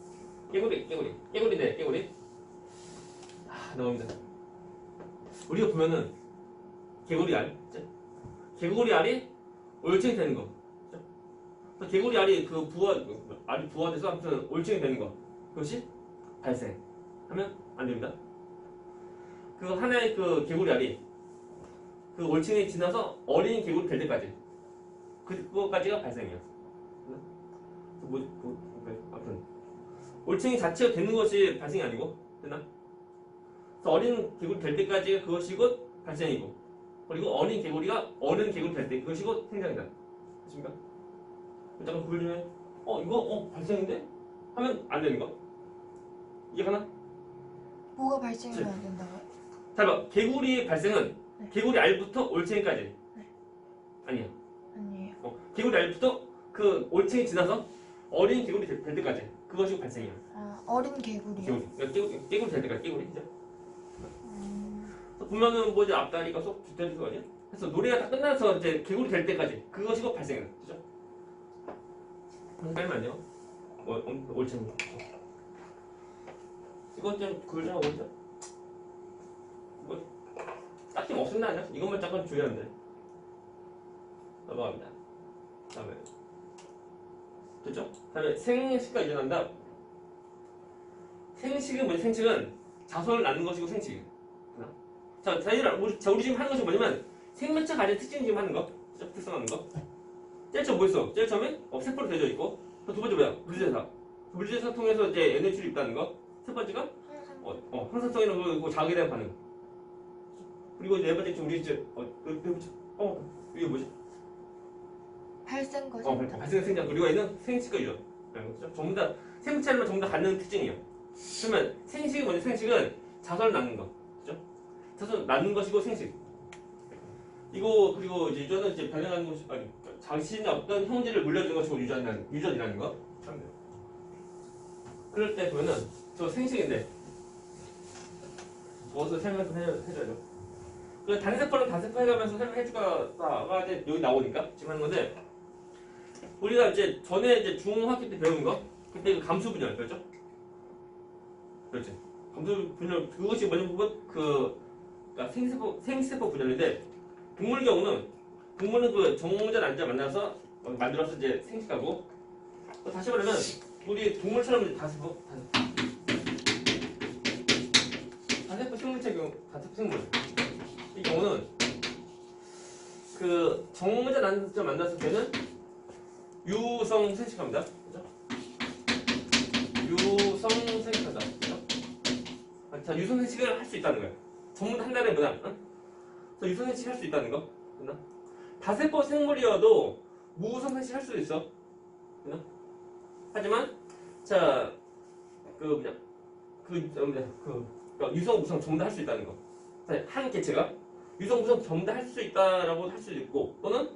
깨구리. 나옵니다. 우리가 보면은 개구리 알, 개구리 알이 올챙이 되는 거. 그래서 개구리 알이 알이 부화돼서 아무튼 올챙이 되는 거. 그것이 발생하면 안 됩니다. 그 하나의 그 개구리 알이 그 올챙이 지나서 어린 개구리 될 때까지 그거까지가 발생이야. 아무튼 올챙이 자체가 되는 것이 발생이 아니고 됐나? 그래서 어린 개구리 될 때까지 그것이 곧 발생이고 그리고 어린 개구리가 어른 개구리 될 때 그것이 곧 생장이다. 됐습니까? 잠깐 구별 좀 해. 이거 발생인데? 하면 안 되는 거? 이해가나? 뭐가 발생하면 안 된다고요? 잘 봐. 개구리의 발생은 네. 개구리 알부터 올챙이까지. 네. 아니야. 아니에요. 개구리 알부터 그 올챙이 지나서 어린 개구리 될 때까지. 그것이 발생이야. 아, 어린 개구리요? 개구리 될 때까지 개구리. 그죠? 보면은 뭐 이제 앞다리가 쏙 뒷다리가 거 아니야? 그래서 노래가 다 끝나서 이제 개구리 될 때까지 그것이 곧 발생이야. 그죠? 깔면 안 돼요? 올챙이. 이거 좀 그걸 좀 하고 있죠? 뭐 딱히 없습니다 아니야? 이것만 잠깐 주의하면 돼. 넘어갑니다. 다음에 됐죠? 다음에 생식과 이전한다. 생식은 뭐지? 생식은 자손을 낳는 것이고 생식. 자, 우리 지금 하는 것이 뭐냐면 생명체 가진 특징 지금 하는 거. 특성하는 거. 제일 처음 뭐 있어? 제일 처음에 세포로 되어 있고 두 번째 뭐야? 물질대사. 물질대사 통해서 이제 NH를 입다는 거. 세 번째가 항산성이라는 거 자극에 대한 반응. 그리고 네 번째 우리 이제 이게 뭐지? 발생과 발생 생장 그리고 얘는 생식과 유전. 그렇죠? 전부 다 생물체를 전부 다 갖는 특징이에요. 그러면 생식이 뭐냐? 생식은 자손을 낳는 거. 그렇죠? 자손 낳는 것이고 생식. 이거 그리고 이제 유전은 이제 발생하는 것이 아니 자신의 어떤 형질을 물려주는 것이고 유전이라는 거. 그럴 때 보면은 저 생식인데 무엇을 설명해줘야죠. 그 단세포는 단세포 해가면서 설명해주다가 이제 여기 나오니까 지금 하는 건데 우리가 이제 전에 이제 중학기 때 배운 거 그때 그 감수 분열 그렇죠? 그렇지. 감소 분열 그것이 뭐냐면 그러니까 생세포 분열인데 동물 경우는 동물은 그 정자 난자 만나서 만들어서 이제 생식하고 다시 말하면 우리 동물처럼 이제 다세포 생물체 경우 다세포 생물 이 경우는 그 정자 난자 만났을 때는 유성 생식합니다. 그죠? 유성 생식한다. 그죠? 자, 유성 생식을 할 수 있다는 거예요. 전부 다 한 달에 뭐냐? 응? 그래서 유성 생식 할 수 있다는 거. 됐나? 다세포 생물이어도 무우성 생식 할 수도 있어. 됐나? 하지만 자, 그러니까 유성 우성 전부 다 할 수 있다는 거. 한 개체가 유성 우성 전부 다 할 수 있다라고 할 수도 있고 또는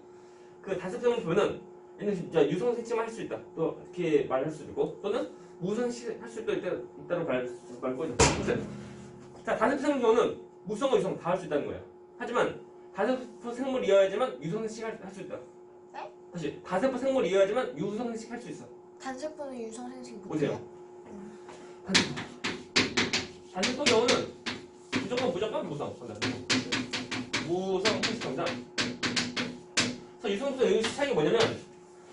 그 다세포 생물 보면은 유성 생식만 할 수 있다. 또 이렇게 말할 수도 있고 또는 무우성 생식 할 수 있다고 말 거죠. 자, 다세포 생물 경우는 무성과 유성 다 할 수 있다는 거예요. 하지만 다세포 생물이어야지만 유성 생식 할 수 있다. 네? 다시 다세포 생물이어야지만 유성 생식 할 수 있어. 단세포는 유성 생식 보세요. 못해요? 다세포 경우는 무조건 무성. 무성 생식합니다. 그래서 유성부터 여기 차이가 뭐냐면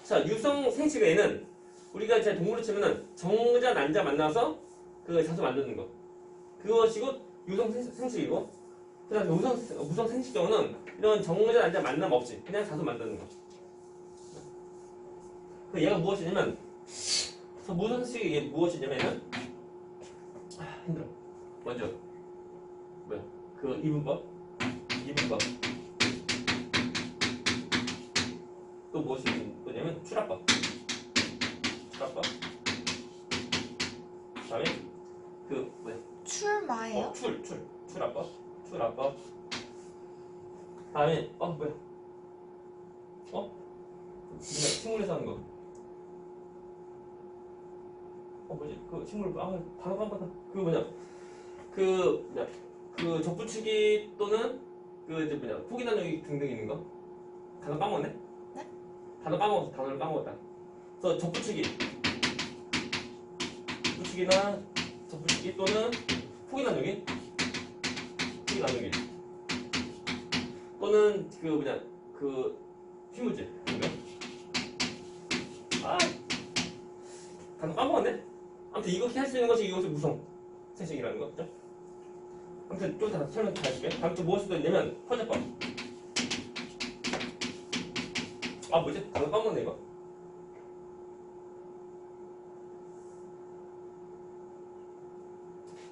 자, 유성 생식에는 우리가 이제 동물로 치면은 정자 난자 만나서 그 자수 만드는 거 그것이고 유성 생식이고 그다음에 무성 생식 경우는 이런 정자 난자 만남 없이 그냥 자수 만드는 거. 그 얘가 무엇이냐면 무성 생식이 이게 무엇이냐면은 힘들어. 먼저 뭐야 그 이분법 또 무엇이 뭐냐면 출합법 그다음에 그 뭐야 출마예요? 출합법 다음에 뭐야 식물에서 하는 거 뭐지 그 식물 단어 깜빡다 그 뭐냐 그 접붙이기 또는 그 이제 뭐냐 포기 나누기 등등 있는 거 단어 까먹었네? 네? 단어를 까먹었다. 그래서 접붙이기 또는 포기 나누기 또는 그 뭐냐 그 휘무질 단어 까먹었네? 아무튼 이렇게 할 수 있는 것이 이것이 무성 생식이라는 거 그죠? 아무튼 좀 더 설명 잘 해줄게. 다음 또 무엇이 또 있냐면 퍼제법. 뭐지? 단어 까먹었네 이거.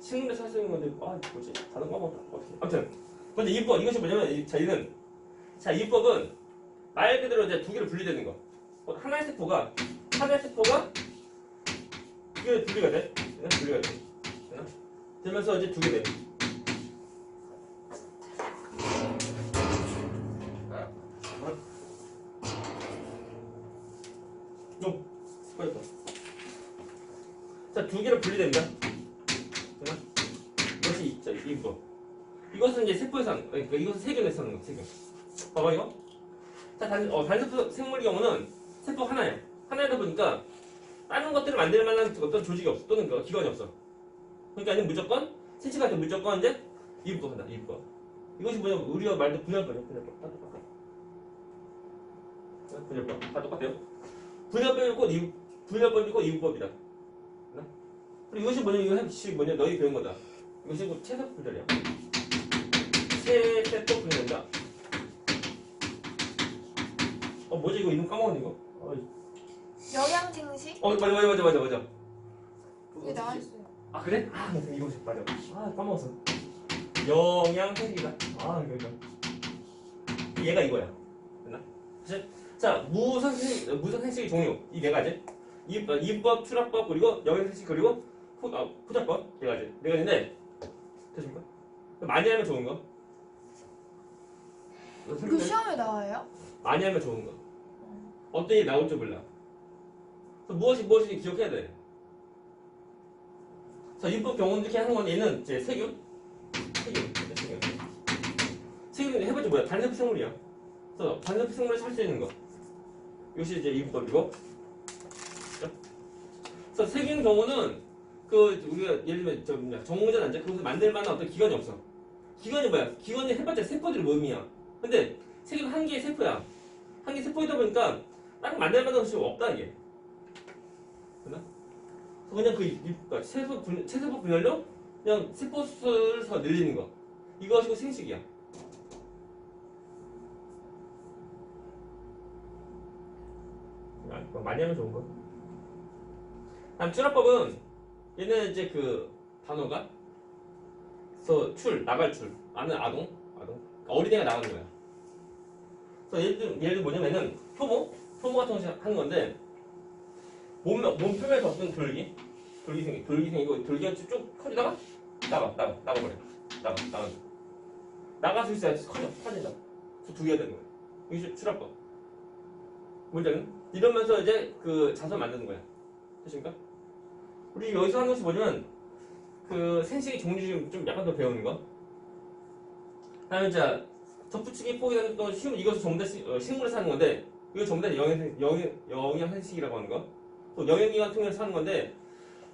식물에서 할 수 있는 건데 뭐지? 단어 까먹었다. 어떻게? 아무튼 먼저 이법 이것이 뭐냐면 이법은 말 그대로 이제 두 개를 분리되는 거. 하나의 세포가 두 개를 분리가 돼. 되나? 되면서 이제 두 개 돼. 자, 두 개로 분리됩니다. 되나? 이것이 있죠, 이거. 이것은 이제 세포에서 하는 거. 그러니까 이것은 세균에서 하는 거, 세균. 봐봐, 이거. 자, 단세포 생물의 경우는 세포 하나야. 하나이다 보니까 다른 것들을 만들 만한 어떤 조직이 없어. 또는 기관이 없어. 그러니까 무조건, 생식할 때 무조건 이제 이입법 한다, 이입법. 이것이 뭐냐면, 우리가 말도 분열법이야, 분열법. 다 똑같아요. 분열법이고 이입법이다. 그리고 이것이 뭐냐, 너희 배운 거다. 이것이 체세포 분열이야. 체세포 분열이다. 뭐지, 이거 이름 까먹었네, 이거. 영양생식? 맞아. 이게 나와있어요. 그래? 이것이 맞아. 까먹었어. 영양생식이다. 이거. 얘가 이거야. 됐나? 자, 무성생식의 종류. 이 네 가지. 이법, 출합법, 그리고 영양생식, 그리고 포잡법. 네 가지. 네 가지인데, 됐습니까? 많이 하면 좋은 거. 그 시험에 나와요? 많이 하면 좋은 거. 어떤 일이 나올지 몰라. 그래서 무엇이 기억해야 돼. 자, 이법 경우는 이렇게 하는 건 얘는 이제 세균. 세균 해봤지 뭐야? 단세포 생물이야. 그래서 단세포 생물에서 할 수 있는 거. 이것이 이제 이법이고. 그래서 세균 경우는 그 우리가 예를 들면 저 뭐냐 정문전 난자 그것을 만들 만한 어떤 기관이 없어. 기관이 뭐야? 기관이 해봤자 세포들의 모임이야. 근데 세계는 한 개의 세포야. 한 개의 세포이다 보니까 딱 만들 만한 것이 없다 이게. 그나? 그냥 그러니까 체세포 분열로 그냥 세포 수를 더 늘리는 거. 이거 가지고 생식이야. 많이 하면 좋은 거. 다음 출합법은 얘는 이제 그 단어가 그래서 나갈 출, 아동, 어린애가 나가는 거야. 그래서 예를 들어 뭐냐면은 효모 같은 거 하는 건데 몸 표면에서 어떤 돌기 생기고 돌기가 쭉 커지다가 나가버려. 나갈 수 있어야 커진다. 그래서 두 개가 되는 거야. 이게 출합법. 문제는 이러면서 이제 그 자손 만드는 거야. 됐습니까? 우리 여기서 하는 것이 뭐냐면 그 생식의 종류 좀 약간 더 배우는 거. 다음에 자 덧붙이기 포기하는 또 이것은 전부 다 식물에서 하는 건데 이거 전부 다 영양생식이라고 하는 거. 또 영양기관 통해서 하는 건데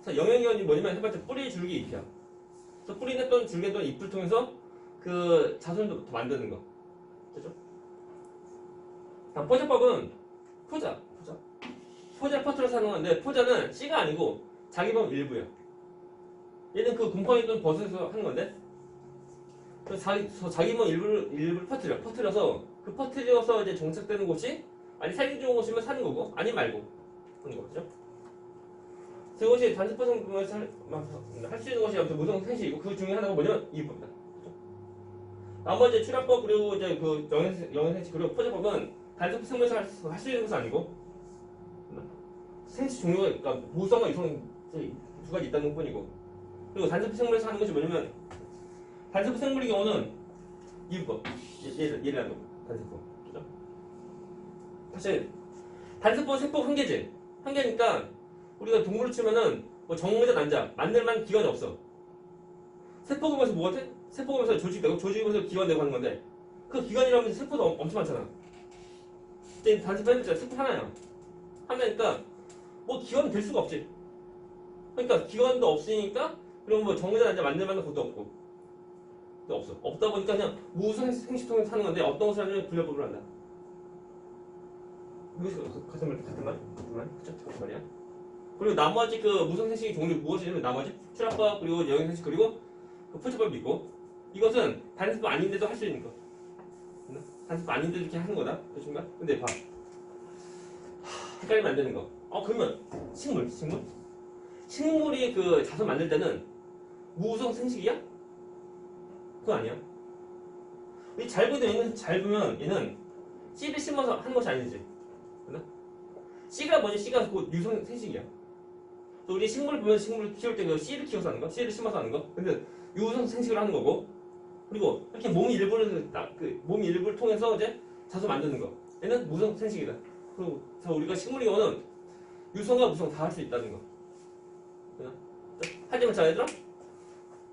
영양기관이 뭐냐면 해봤자 뿌리, 줄기, 잎이야. 그래서 뿌리나 또는 줄기 또는 잎을 통해서 그 자손을 더 만드는 거. 됐죠? 다음 포자법은 포자 퍼트려서 하는 건데 포자는 씨가 아니고 자기 몸 일부야. 얘는 그 곰팡이 또는 버섯에서 하는 건데 자기 몸 일부를 퍼트려서 그 퍼트려서 이제 정착되는 곳이 아니 살기 좋은 곳이면 사는 거고 아니 말고 하는 거죠. 그것이 단습포성에서 할 수 있는 것이 아무튼 무성 생식이고 그 중에 하나가 뭐냐면 이 부분이다. 나머지 출합법 그리고 이제 그 영양생식 그리고 포자법은 단습 생물에서 할 수 있는 것은 아니고 생식 종류가 그러니까 무성과 유성 두 가지 있다는 것뿐이고 그리고 단습 생물에서 하는 것이 뭐냐면 단습 생물의 경우는 이법 예를 단습법 그죠? 사실 단습법 세포 한 개니까 우리가 동물을 치면은 뭐 정문자 난자 만들 만한 기관이 없어. 세포금에서 뭐 같아? 세포금에서 조직되고 조직에서 기관되고 하는 건데 그 기관이라면 세포도 엄청 많잖아. 이제 단습해봤자 세포 하나니까 뭐 기관이 될 수가 없지. 그러니까 기관도 없으니까 그럼 뭐 정문자 난자 만들 만한 것도 없고 없어. 없다 보니까 그냥 무성 생식 통해서 하는 건데 어떤 것을 하냐면 분열법을 한다. 이거 같은 말? 그쵸? 같은 말이야. 그리고 나머지 그 무성 생식의 종류 무엇이냐면 나머지 출합법 그리고 영양생식 그리고 그 포자법이 있고 이것은 단습 아닌데도 할 수 있는 거. 단습 아닌데도 이렇게 하는 거다. 그렇습니까? 근데 봐. 헷갈리면 안 되는 거. 그러면 식물이 그 자손 만들 때는 무성 생식이야? 그건 아니야. 잘 보면 얘는 씨를 심어서 하는 것이 아니지. 그나? 씨가 뭐지? 씨가 곧 유성 생식이야. 또 우리 식물을 보면 식물을 키울 때 그 씨를 키워서 하는 거, 씨를 심어서 하는 거. 근데 유성 생식을 하는 거고. 그리고 이렇게 몸 일부를 통해서 이제 자손 만드는 거. 얘는 무성 생식이다. 그래서 우리가 식물의 경우는 유성과 무성 다 할 수 있다는 거. 그나? 하지만 자 얘들아,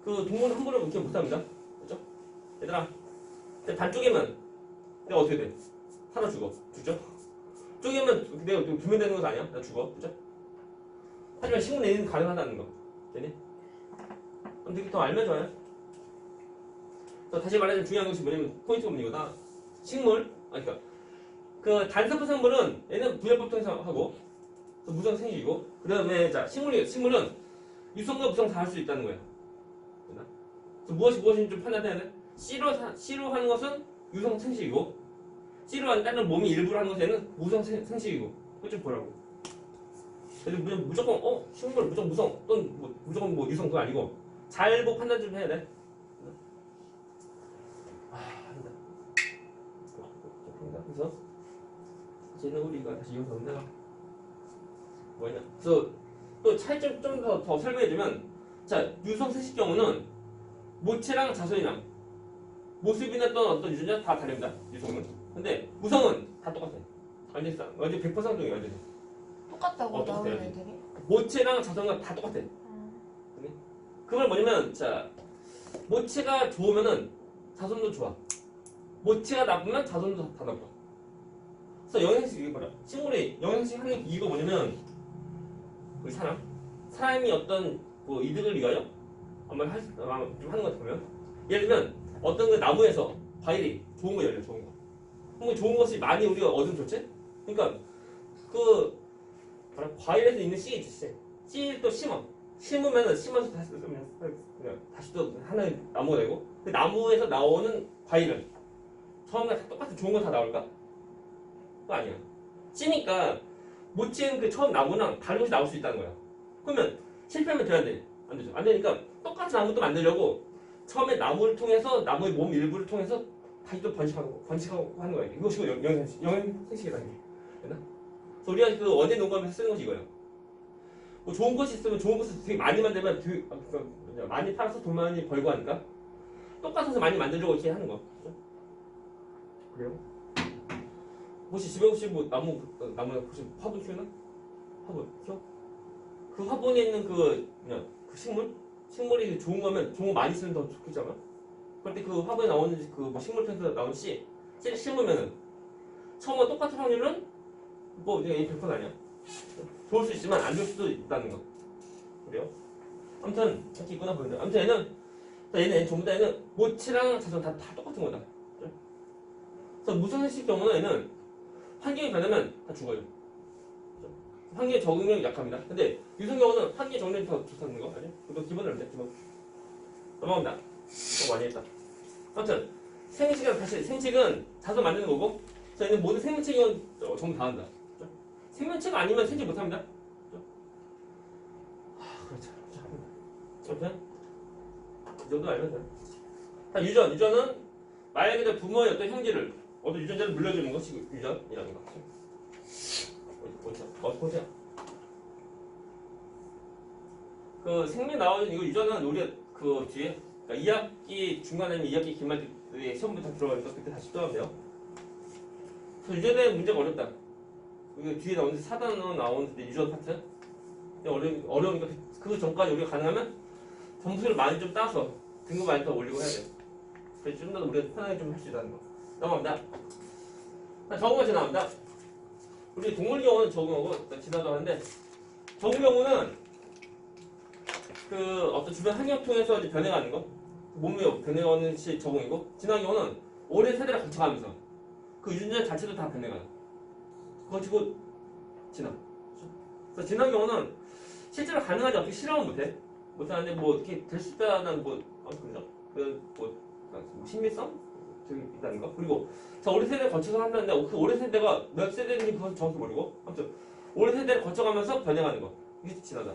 그 동물은 함부로 이렇게 못합니다. 그죠? 얘들아, 반 쪼개면 내가 어떻게 돼? 살아 죽죠? 쪼개면 내가 두면되는 것도 아니야? 나 죽어, 그죠? 하지만 식물 내는 가능하다는 거, 되니? 그럼 되게 더 알면 좋아요. 또 다시 말하자면 중요한 것이 뭐냐면 포인트가 뭐냐면 식물, 그러니까 그 단습 생물은 얘는 분열법 통해서 하고 무성 생식이고 그 다음에 자 식물은 유성과 무성 다 할 수 있다는 거야. 무엇인지 좀 판단해야 돼. C로 하는 것은 유성 생식이고 C로 하는 몸이 일부러 하는 것에는 무성 생식이고 그거 좀 보라고. 그래서 무조건 식물 무조건 무성 또는 무조건 뭐 유성 그거 아니고 잘 보고 판단 좀 해야 돼. 그래서 이제는 우리가 다시 이어서 온다. 뭐냐? 그래서 또 차이점 좀 더 설명해주면 자 유성 생식 경우는 모체랑 자손이랑 모습이나 또는 어떤 유전자 다 다릅니다. 유성은. 근데 무성은 다 똑같아. 완전 100% 동이 완전. 똑같다고 나오는 똑같아요. 애들이? 모체랑 자손과 다 똑같아. 그걸 뭐냐면 자 모체가 좋으면은 자손도 좋아. 모체가 나쁘면 자손도 다 나빠. 그래서 영양식 이게 뭐야? 식물이 영양식 하는 이유가 뭐냐면 우리 사람이 어떤 뭐 이득을 위하여 아마 좀 하는 것 같으면 예를 들면 어떤 그 나무에서 과일이 좋은 거 열려 좋은 거. 그럼 좋은 것이 많이 우리가 얻으면 좋지? 그러니까 그 과일에서 있는 씨 있지. 씨 또 심으면은 심어서 다시 또 하나의 나무가 되고 그 나무에서 나오는 과일은 처음에 다 똑같은 좋은 거 다 나올까? 그거 아니야. 찌니까 못 찌은 그 처음 나무랑 다른 것이 나올 수 있다는 거야. 그러면 실패하면 돼야 돼. 안 되죠. 안 되니까 똑같은 나무도 만들려고 처음에 나무를 통해서 나무의 몸 일부를 통해서 다시 또 번식하고 하는 거야. 이것이 영양생식이다. 됐나? 그래서 우리가 그 원예 농가에서 쓰는 것이 이거예요. 뭐 좋은 것이 있으면 좋은 것을 되게 많이 만들면 많이 팔아서 돈 많이 벌고 하니까 똑같아서 많이 만들려고 이렇게 하는 거. 그래요? 혹시 집에 혹시 뭐 나무 혹시 화분 키우나? 화분 키워? 그 화분에 있는 그 식물이 좋은 거면 좋은 거 많이 쓰면 더 좋겠잖아. 그럴 때 그 화분에 나오는 그 뭐 식물 통해서 나온 씨를 심으면은 처음과 똑같은 확률은 뭐 내가 100% 아니야. 좋을 수 있지만 안 좋을 수도 있다는 거. 그래요? 아무튼 이렇게 있구나 보는데. 아무튼 얘는 전부 다 얘는 모치랑 자전 다 똑같은 거다. 그래서 무선식 경우는 얘는 환경이 변하면 다 죽어요. 환경에 적응력이 약합니다. 근데 유선 경우는 환경에 적응력이 더 좋다는 거 아니야? 이거 기본으로 알자. 기본. 넘어갑니다. 너무 많이 했다. 아무튼 생식은 자주 만드는 거고 저희는 모든 생명체는 전부 다 한다. 생명체가 아니면 생식 못합니다. 그렇죠. 아무튼 이 정도 알면 돼요. 자, 유전은 말 그대로 부모의 어떤 형제를 어떤 유전자를 물려주는 것이 유전이라는 거. 어디 보세요. 그 생명 나오는 이거 유전은 우리가 그 뒤에 그러니까 2학기 중간에 2학기 기말에 시험부터 들어가니까 그때 다시 또 하면 돼요. 유전의 문제가 어렵다. 이거 뒤에 나오는 4단원 나오는데 유전 파트 어려우니까 그 전까지 우리가 가능하면 점수를 많이 좀 따서 등급 많이 더 올리고 해야 돼요. 그래서 좀 더 우리가 편하게 좀 할 수 있다는 거. 넘어갑니다. 적응과 지나갑니다. 우리 동물 경우는 적응하고 지나도 하는데 적응 경우는 그 어떤 주변 환경 통해서 이제 변해가는 거 몸이 변해가는 시 적응이고 지난 경우는 오랜 세대를 거쳐가면서 그 유전자 자체도 다 변해가요. 거치고 지나. 그래서 지난 경우는 실제로 가능하지 어떻게 실험은 못하는데 뭐 이렇게 될 수 있다는 뭐 그죠? 그뭐 신비성 저기 있다는 거. 그리고 자 오랜 세대를 거쳐서 한다는데 그 오랜 세대가 몇 세대인지 그건 정확히 모르고 아무튼 오랜 세대를 거쳐가면서 변해가는 거 이게 지나다.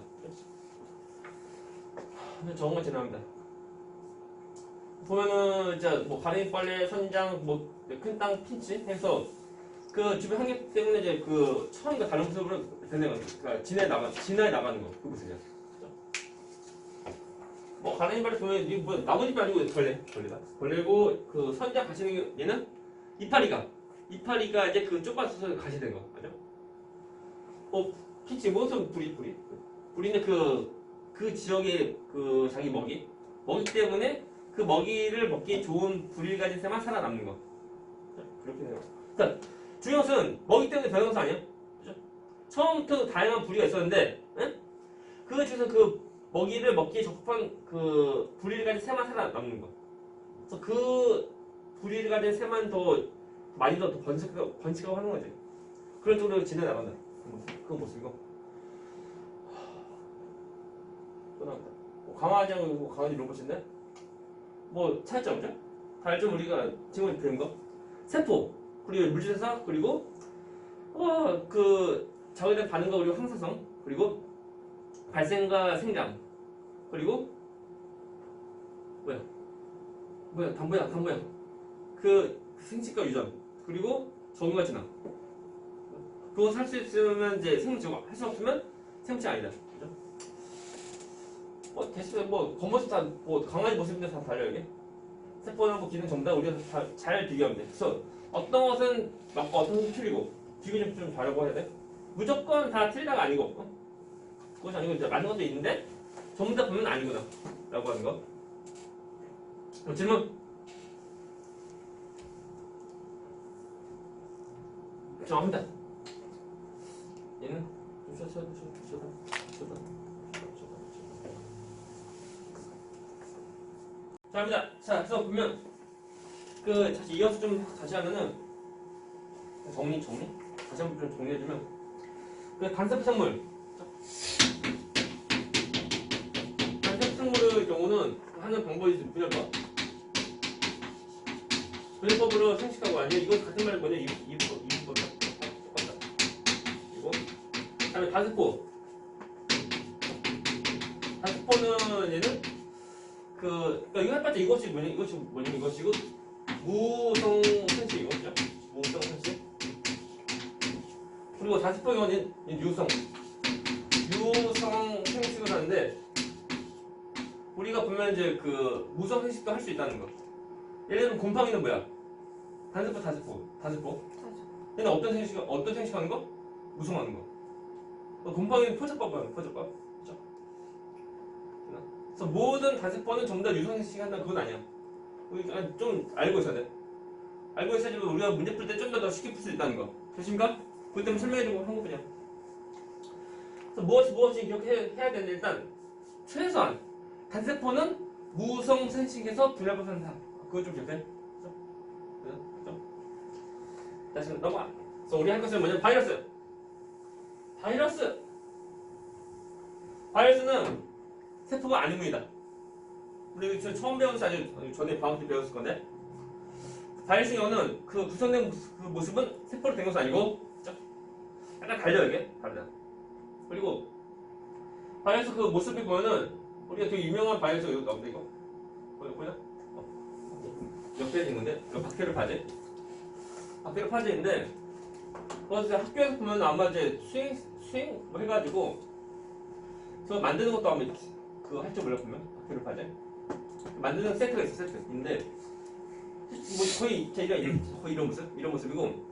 적응과 지나갑니다. 보면은 이제 뭐 가랭이 빨래 선장 뭐 큰 땅 핀치 해서 그 주변 환경 때문에 이제 그 처음과 다른 모습으로 변해가는 거. 그러니까 진화해 나가는 거 그 모습이야. 뭐 가랭이 빨래 보면 이게 뭐 나뭇잎이 아니고 벌레고 그 선장 가시는 얘는 이파리가 이제 그 좁아져서 가시 된 거 맞죠? 핀치 무슨 부리는 그 지역의 그 자기 먹이 때문에 그 먹이를 먹기 좋은 부리를 가진 새만 살아남는 거. 그렇게 돼요. 그러니까 중요한 것은 먹이 때문에 변한 것은 아니에요. 그죠? 처음부터 다양한 부리가 있었는데, 그 중에서 그 먹이를 먹기에 적합한 그 부리를 가진 새만 살아남는 거. 그래서 그 부리를 가진 새만 더 많이 더 번식하고 하는 거지. 그런 쪽으로 지내나간다. 그 모습이고. 또 나온다. 강아지하고 강아지 로봇인데 뭐 차이점이죠? 다좀 우리가 지금 배운 거 세포 그리고 물질회사 그리고 그 저에 대한 반응과 그리고 항사성 그리고 발생과 생장 그리고 담보야 그 생식과 유전 그리고 적응과 진화 그거 살 수 있으면 이제 생물체고 할 수 없으면 생물체 아니다. 됐어요. 뭐 겉모습 다 뭐 강아지 모습인데 다 달려 이게 세포하고 기능 전부 다 우리가 잘 비교하면 돼. 그래서 어떤 것은 맞고 어떤 것은 틀리고 비교 좀 잘하고 해야 돼. 무조건 다 틀리다가 아니고 그것이 아니고 이제 맞는 것도 있는데 전부 다 보면 아니구나 라고 하는 거. 질문. 정합니다. 얘는 좀 쉬었다. 자, 합니다. 자, 그래서 보면 그 다시 이어서 좀 다시 하면은 정리 다시 한번 좀 정리해주면 그 간섭성물 간섭성물의 경우는 하는 방법이 있어요. 분열법으로 생식하고 아니면 이거 같은 말 뭐냐 이분법 똑같다. 그리고 그다음에 다스포는 얘는 그러니까 이거 해봤자 이것이 뭐냐면 이것이고 무성 생식 이거죠. 무성 생식. 그리고 다스포 경우는 유성 생식을 하는데 우리가 보면 이제 그 무성 생식도 할 수 있다는 거. 예를 들면 곰팡이는 뭐야? 다스포. 얘는 어떤 생식하는 거? 무성하는 거. 곰팡이는 표적법. 그죠? 그래서 모든 다스포는 전부 다 유성 생식을 한다는 그건 아니야. 우리가 좀 알고 있어야 돼. 알고 있어야지만 우리가 문제 풀 때 좀 더 쉽게 풀 수 있다는 거. 되십니까? 그것 때문에 설명해주고 한 것뿐이야. 그래서 무엇이 기억해야 되는데 일단 최소한 단세포는 무성 생식에서 분열법 산다. 그거 좀 기억해. 그죠? 자, 지금 넘어가. 그래서 우리 할 것은 뭐냐면 바이러스는 세포가 아닙니다. 우리 지금 처음 배우면서 아주 전에 방학 때 배웠을 건데 바이러스 경우는 그 구성된 그 모습은 세포로 된 것은 아니고 그죠? 약간 달려 이게 달라. 그리고 바이러스 그 모습을 보면은 우리가 되게 유명한 바이러스 여기 나오는데 이거 보여? 옆에 있는 건데 이거 박테리오파제인데 그래서 학교에서 보면 아마 이제 수행 뭐 해가지고 저 만드는 것도 아마 그거 할 줄 몰라 보면 박테리오파제 만드는 세트가 있어 세트인데 뭐 거의 제가 거의 이런 모습이고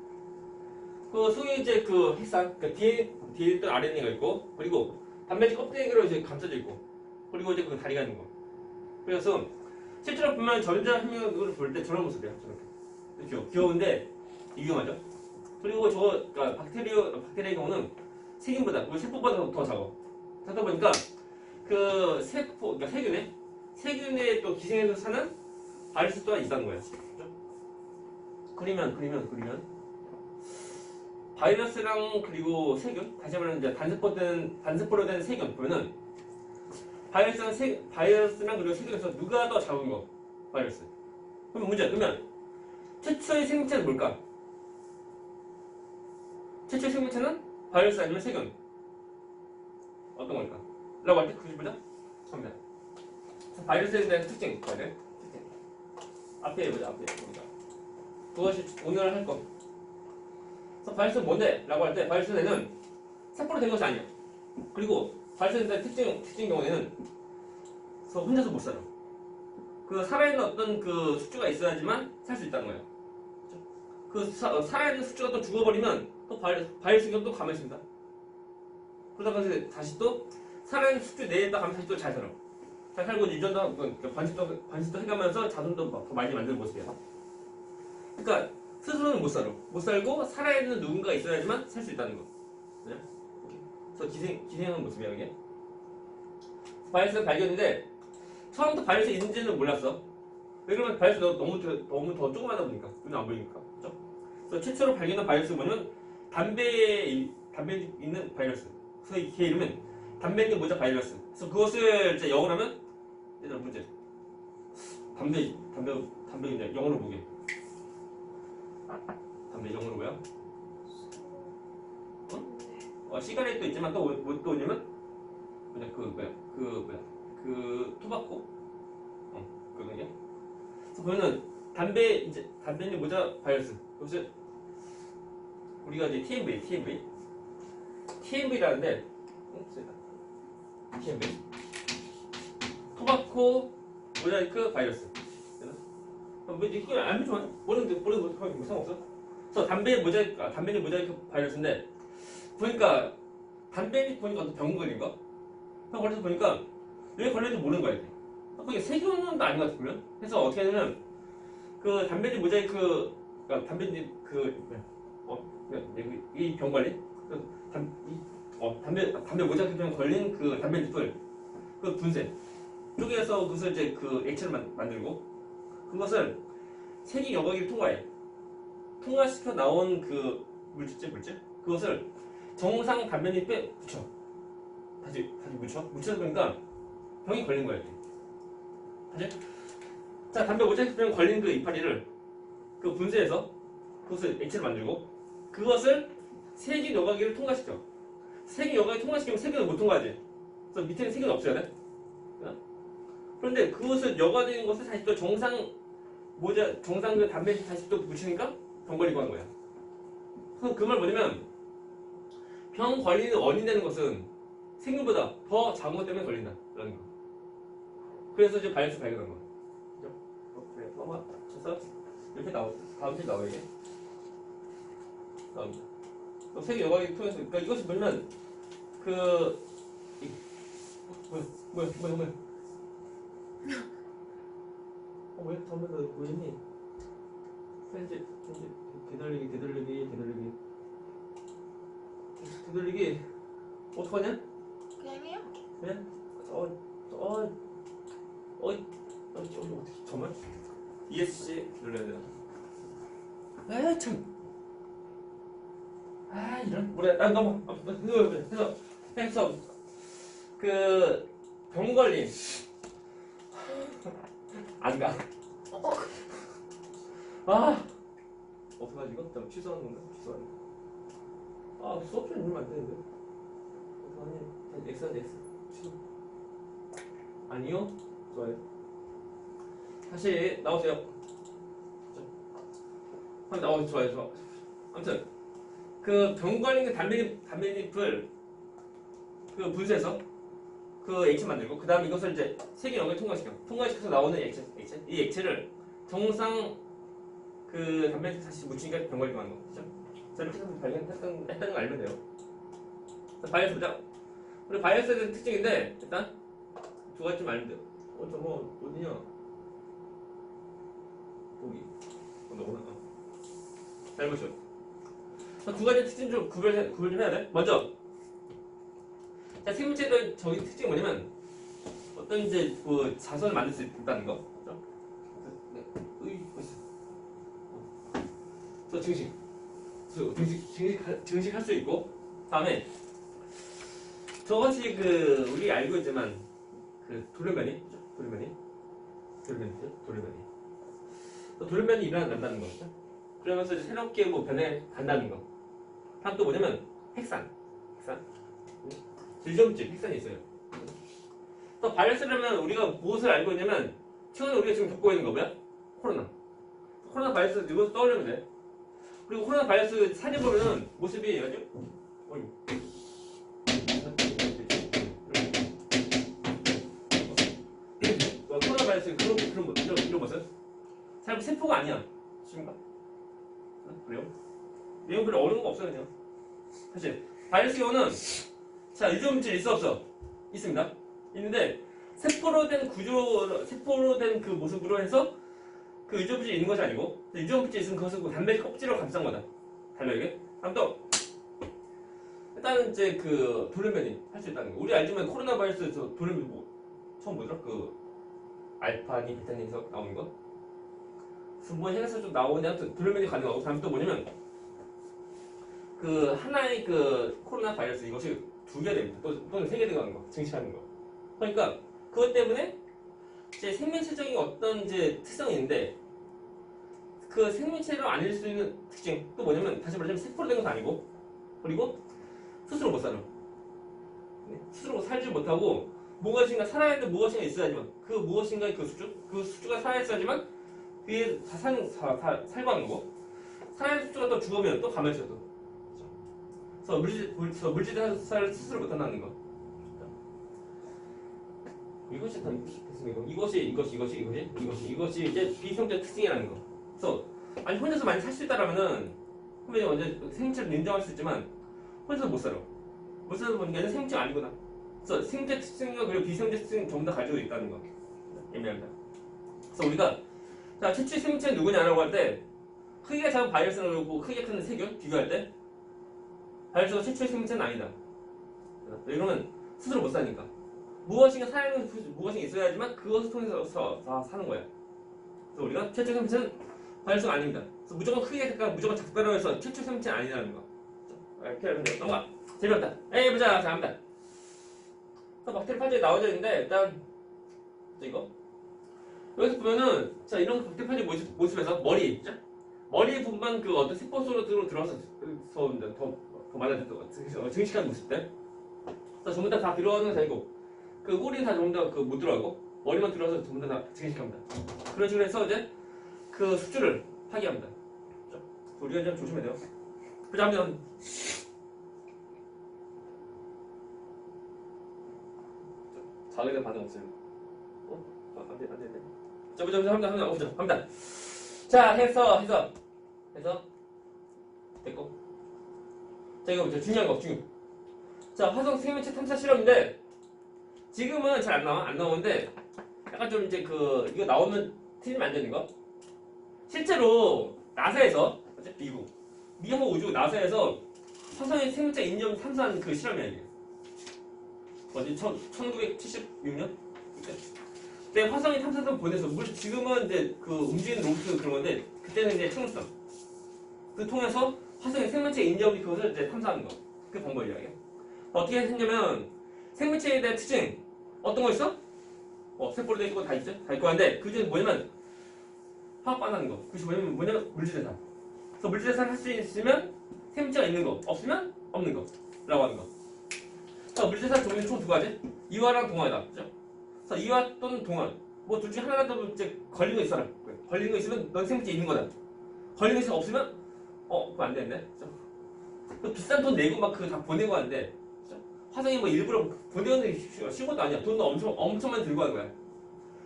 그 속에 이제 그 핵산 그 뒤에 있던 RNA가 있고 그리고 단백질 껍데기로 이제 감싸져 있고 그리고 이제 그 다리가 있는 거. 그래서 실제로 보면 전자협력을 볼 때 저런 모습이야. 저렇게 귀여운데 위험하죠. 그리고 그러니까 박테리아의 경우는 세균보다 우리 세포보다 더 작아. 그러다 보니까 그 그러니까 세균에 또 기생해서 사는 바이러스 또한 있다는 거예요. 그리면 바이러스랑 그리고 세균 다시 말하면 이제 단세포로 된 세균 보면은 바이러스랑 그리고 세균에서 누가 더 작은 거? 바이러스. 그러면 최초의 생명체는 뭘까? 최초의 생명체는 바이러스 아니면 세균? 어떤 걸까? 라고 할 때 그게 보자. 갑니다. 바이러스에 대한 특징 봐야 돼. 앞에 보자. 그것이 오늘 할 거. 그래서 바이러스는 뭔데? 라고 할 때 바이러스는 세포로 된 것이 아니야. 그리고 바이러스에 대한 특징 경우에는 혼자서 못 살아. 그 살아있는 어떤 그 숙주가 있어야지만 살 수 있다는 거예요. 그 살아있는 숙주가 또 죽어버리면 또 바이러스가 또 가만히 있습니다. 그러다가 이제 다시 또 살아있는 숙주 내에다 가면 다시 또 잘 살아. 잘 살고 유전도 하고 번식도 해가면서 자손도 더 많이 만드는 모습이야. 그러니까 스스로는 못 살아. 못 살고 살아있는 누군가가 있어야지만 살 수 있다는 거. 네? 그래서 기생하는 모습이야 이게. 바이러스가 발견인데 처음부터 바이러스 있는지는 몰랐어. 왜 그러면 바이러스 너무 더 조그마하다 보니까 눈에 안 보이니까. 그렇죠? 그래서 최초로 발견한 바이러스가 뭐냐면 담배에 있는 바이러스. 그래서 이게 이름은 담배 있는 모자 바이러스. 그래서 그것을 이제 영어로 하면 얘들아 문제. 담배 이제 영어로 뭐게? 담배 영어로 뭐야? 시가렛도 있지만 또 뭐냐면 토바코 그런 게. 그래서 보면은 담배 있는 모자 바이러스. 그것을 우리가 이제 TMV라는데 TMV 토바코 모자이크 바이러스. 뭐 이게 알면 좋아. 모르는 거 상관없어. 그래서 담배 있는 모자이크 바이러스인데 보니까 담배 보니까 어떤 병 걸린 거. 그래서 보니까 왜 걸렸는지 모르는 거야. 그게 세균은 아닌 것 같으면. 그래서 어떻게 하냐면 그 담배잎 모자이크, 그러니까 담배잎 이 병 관리, 담배 모자이크 병 걸린 그 담배잎을 그 분쇄 쪼개서 그것을 이제 그 액체를 만들고 그것을 세기 여과기를 통과해. 통과시켜 나온 그 물질 그것을 정상 단면잎에 붙여. 다시 묻혀서 보니까 병이 걸린 거야. 다시. 자, 담배 모자병 걸린 그 이파리를 그 분쇄해서 그것을 액체를 만들고 그것을 세균 여과기를 통과시켜. 세균 여과기 통과시키면 세균을 못 통과하지. 그래서 밑에는 세균이 없어야 돼. 그런데 그것을 여과되는 것을 다시 또 정상 그 담배에 다시 또 묻히니까 병 걸리고 하는 거야. 그래서 그 말 뭐냐면 병 걸리는 원인 되는 것은 세균보다 더 작은 것 때문에 걸린다. 라는 거. 그래서 이제 바이러스 발견한 거야. 그래, 맞춰서 이렇게 다음 주 나오게. 나옵니다. 세균 여과기 통해서, 그러니까 이것이 뭐냐면, 뭐야. 뭐야, 다음에 너 뭐했니? 편집, 되돌리기. 어떡하냐? 그냥 해요. 그냥? 어떻게, 정말? ESC 눌러야 되나? 아, 참. 아, 이런. 너무. 해서, 병 걸림. 안 가. 어떡하지, 이거? 잠깐 취소하는 건가? 취소하는 거. 수업 좀 누르면 안 되는데. 어떡하니? X. 취소. 아니요? 좋아요. 다시 나오세요. 좋아요. 아무튼 그 병 걸린 그 담배잎을 그 분쇄해서 그 액체 만들고 그 다음에 이것을 이제 세균 여과기 통과시켜서 나오는 액체 이 액체를 정상 그 담배잎 다시 묻히니까 병 걸리게 하는 거. 그죠? 자, 이렇게 해서 발견했다는 거 알면 돼요. 자, 바이러스 보자. 우리 바이러스에 대한 특징인데 일단 두 가지 좀 알면 돼요. 어디냐? 여기. 잘 보시죠. 두 가지 특징 좀 구별 좀 해야 돼. 먼저, 자, 생물체의 저기 특징이 뭐냐면 어떤 이제 그 자선을 만들 수 있다는 거. 그렇죠? 네. 또 증식할 수 있고, 다음에 저것이 우리 알고 있지만 돌연변이. 돌연변이 일어난다는 거죠. 그러면서 이제 새롭게 변해 간다는 거. 다음 또 뭐냐면 핵산. 질병증 핵산이 있어요. 또 바이러스라면 우리가 무엇을 알고 있냐면 최근에 우리가 지금 겪고 있는 거 뭐야? 코로나 바이러스 이거 떠올리면 돼. 그리고 코로나 바이러스 사진 보면은 모습이 아주 코로나 바이러스 그런 모습. 잘 세포가 아니야. 쉽습니까? 그래요? 내용 별로 어려운 거 없어요, 그냥. 사실 바이러스 경우는 자, 유전물질 있어 없어? 있습니다. 있는데 세포로 된 그 모습으로 해서 그 유전물질이 있는 것이 아니고 유전물질이 있으면 그것을 단백질 껍질로 감싼 거다. 달려 이게. 다음 또 일단은 이제 돌연변이 할 수 있다는 거. 우리 알지만 코로나 바이러스에서 돌연변이 처음 뭐더라? 알파니 베타니에서 나오는 거. 뭐 해서 좀 나오는데 아무튼 돌연변이 가능하고 다음 또 뭐냐면 하나의 코로나 바이러스 이것이 2개 됩니다. 또는 3개 들어가는 거, 증식하는 거. 그러니까 그것 때문에 이제 생명체적인 어떤 이제 특성이 있는데 그 생명체로 아닐 수 있는 특징 또 뭐냐면 다시 말하자면 세포로 된 것도 아니고 그리고 스스로 못 살아. 스스로 살지 못하고 무엇인가 살아야 되는데 무엇인가 있어야지만 그 무엇인가의 그 수주가 살아있어야지만 그게 다 살고 하는 거고 살아야 될 수주가 또 죽으면 또 가만히 있어 또. 그래서 물질을 스스로 못한다는 거. 이것이 다 됐습니다. 이것이 이제 비생물적 특징이라는 거. 그래서 아니 혼자서 많이 살 수 있다라면은 분명히 언제 생물체를 인정할 수 있지만 혼자서 못 살아. 못 살다 보니까 얘는 생물체가 아니구나. 그래서 생물적 특징과 그리고 비생물적 특징 전부 다 가지고 있다는 거. 애매합니다. 그래서 우리가 자 최초의 생물체는 누구냐라고 할 때 크기가 작은 바이러스를 그리고 크기가 큰 세균 비교할 때 바이러스가 최초의 생물체는 아니다. 이러면 스스로 못 사니까. 무엇인가 무엇인가 있어야지만 그것을 통해서 사는 거야. 그래서 우리가 최초 생명체는 관련성 아닙니다. 그래서 무조건 크게 될까 무조건 작다라고 해서 최초 생명체는 아니라는 거. 이렇게 하면 돼. 넘어가. 재미없다. 에이 보자. 자 합니다. 그래서 박테리 판정이 나와져 있는데 일단 이거 여기서 보면은 자 이런 박테리 판정 모습에서 머리 있죠? 머리 부분만 그 어떤 세포 속으로 들어와서 더 많아질 것 같아. 증식하는 모습들. 그래서 전부 다 들어가는 자이고 그 꼬리는 다 전부 다 그 못 들어가고 머리만 들어와서 전부 다 증식합니다. 그런 식으로 해서 이제 그 수주를 파괴합니다. 그렇죠? 우리가 좀 조심해야 돼요. 그러면 자기에 대한 반응 없어요. 안 돼. 자, 보자. 합니다. 자, 해서 됐고. 자, 이거 보자. 중요한 거. 자, 화성 생명체 탐사 실험인데 지금은 잘 안 나오는데 약간 좀 이제 그 이거 나오면 틀리면 안 되는 거. 실제로 나사에서 미국 우주 나사에서 화성의 생명체 인정 탐사한 그 실험이야 이게. 어디 1976년? 그때 화성에 탐사선 보내서 물론 지금은 이제 그 움직이는 로봇 그런 건데 그때는 이제 청소선 그 통해서 화성의 생명체 인정이 그것을 이제 탐사하는 거. 그 방법이야 이게. 어떻게 생겼냐면 생명체에 대한 특징 어떤 거 있어? 세포로 되어 있고 다 있죠? 다 있고 한데 그 중에 뭐냐면 화학 반응하는 거. 그것이 뭐냐면 물질대사. 그래서 물질대사를 할 수 있으면 생명체가 있는 거, 없으면 없는 거라고 하는 거. 자, 물질대사 종류는 총 두 가지. 이화랑 동화이다. 그죠? 그래서 이화 또는 동화. 뭐 둘 중에 하나라도 이제 걸린 거 있어라. 걸린 거 있으면 넌 생명체 있는 거다. 걸린 거 있으면 없으면 그거 안 되는데. 그죠? 비싼 돈 내고 막 그거 다 보내고 하는데. 화성이 뭐 일부러 보내는 쉬운 것도 아니야. 돈도 엄청 많이 들고 하는 거야.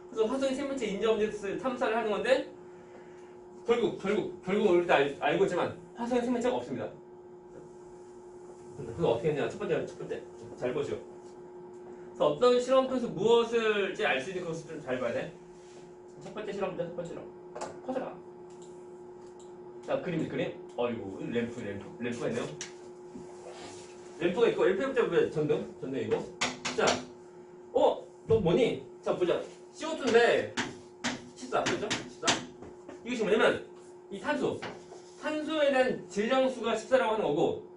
그래서 화성의 생명체 인정 탐사를 하는 건데 결국 우리도 알고 있지만 화성의 생명체가 없습니다. 그래서 어떻게 했냐? 첫 번째 잘 보시오. 그래서 어떤 실험 통해서 무엇을 이제 알 수 있는 것을 좀 잘 봐야 돼. 첫 번째 실험입니다. 첫 번째 실험. 커져라. 자 그림. 어이구 램프가 있네요. 램프가 있고 램프부터 왜 전등이고. 자, 너 뭐니? 자 보자. CO2인데 14, 그렇죠? 14. 이것이 뭐냐면 이 탄소에 대한 질량수가 14라고 하는 거고.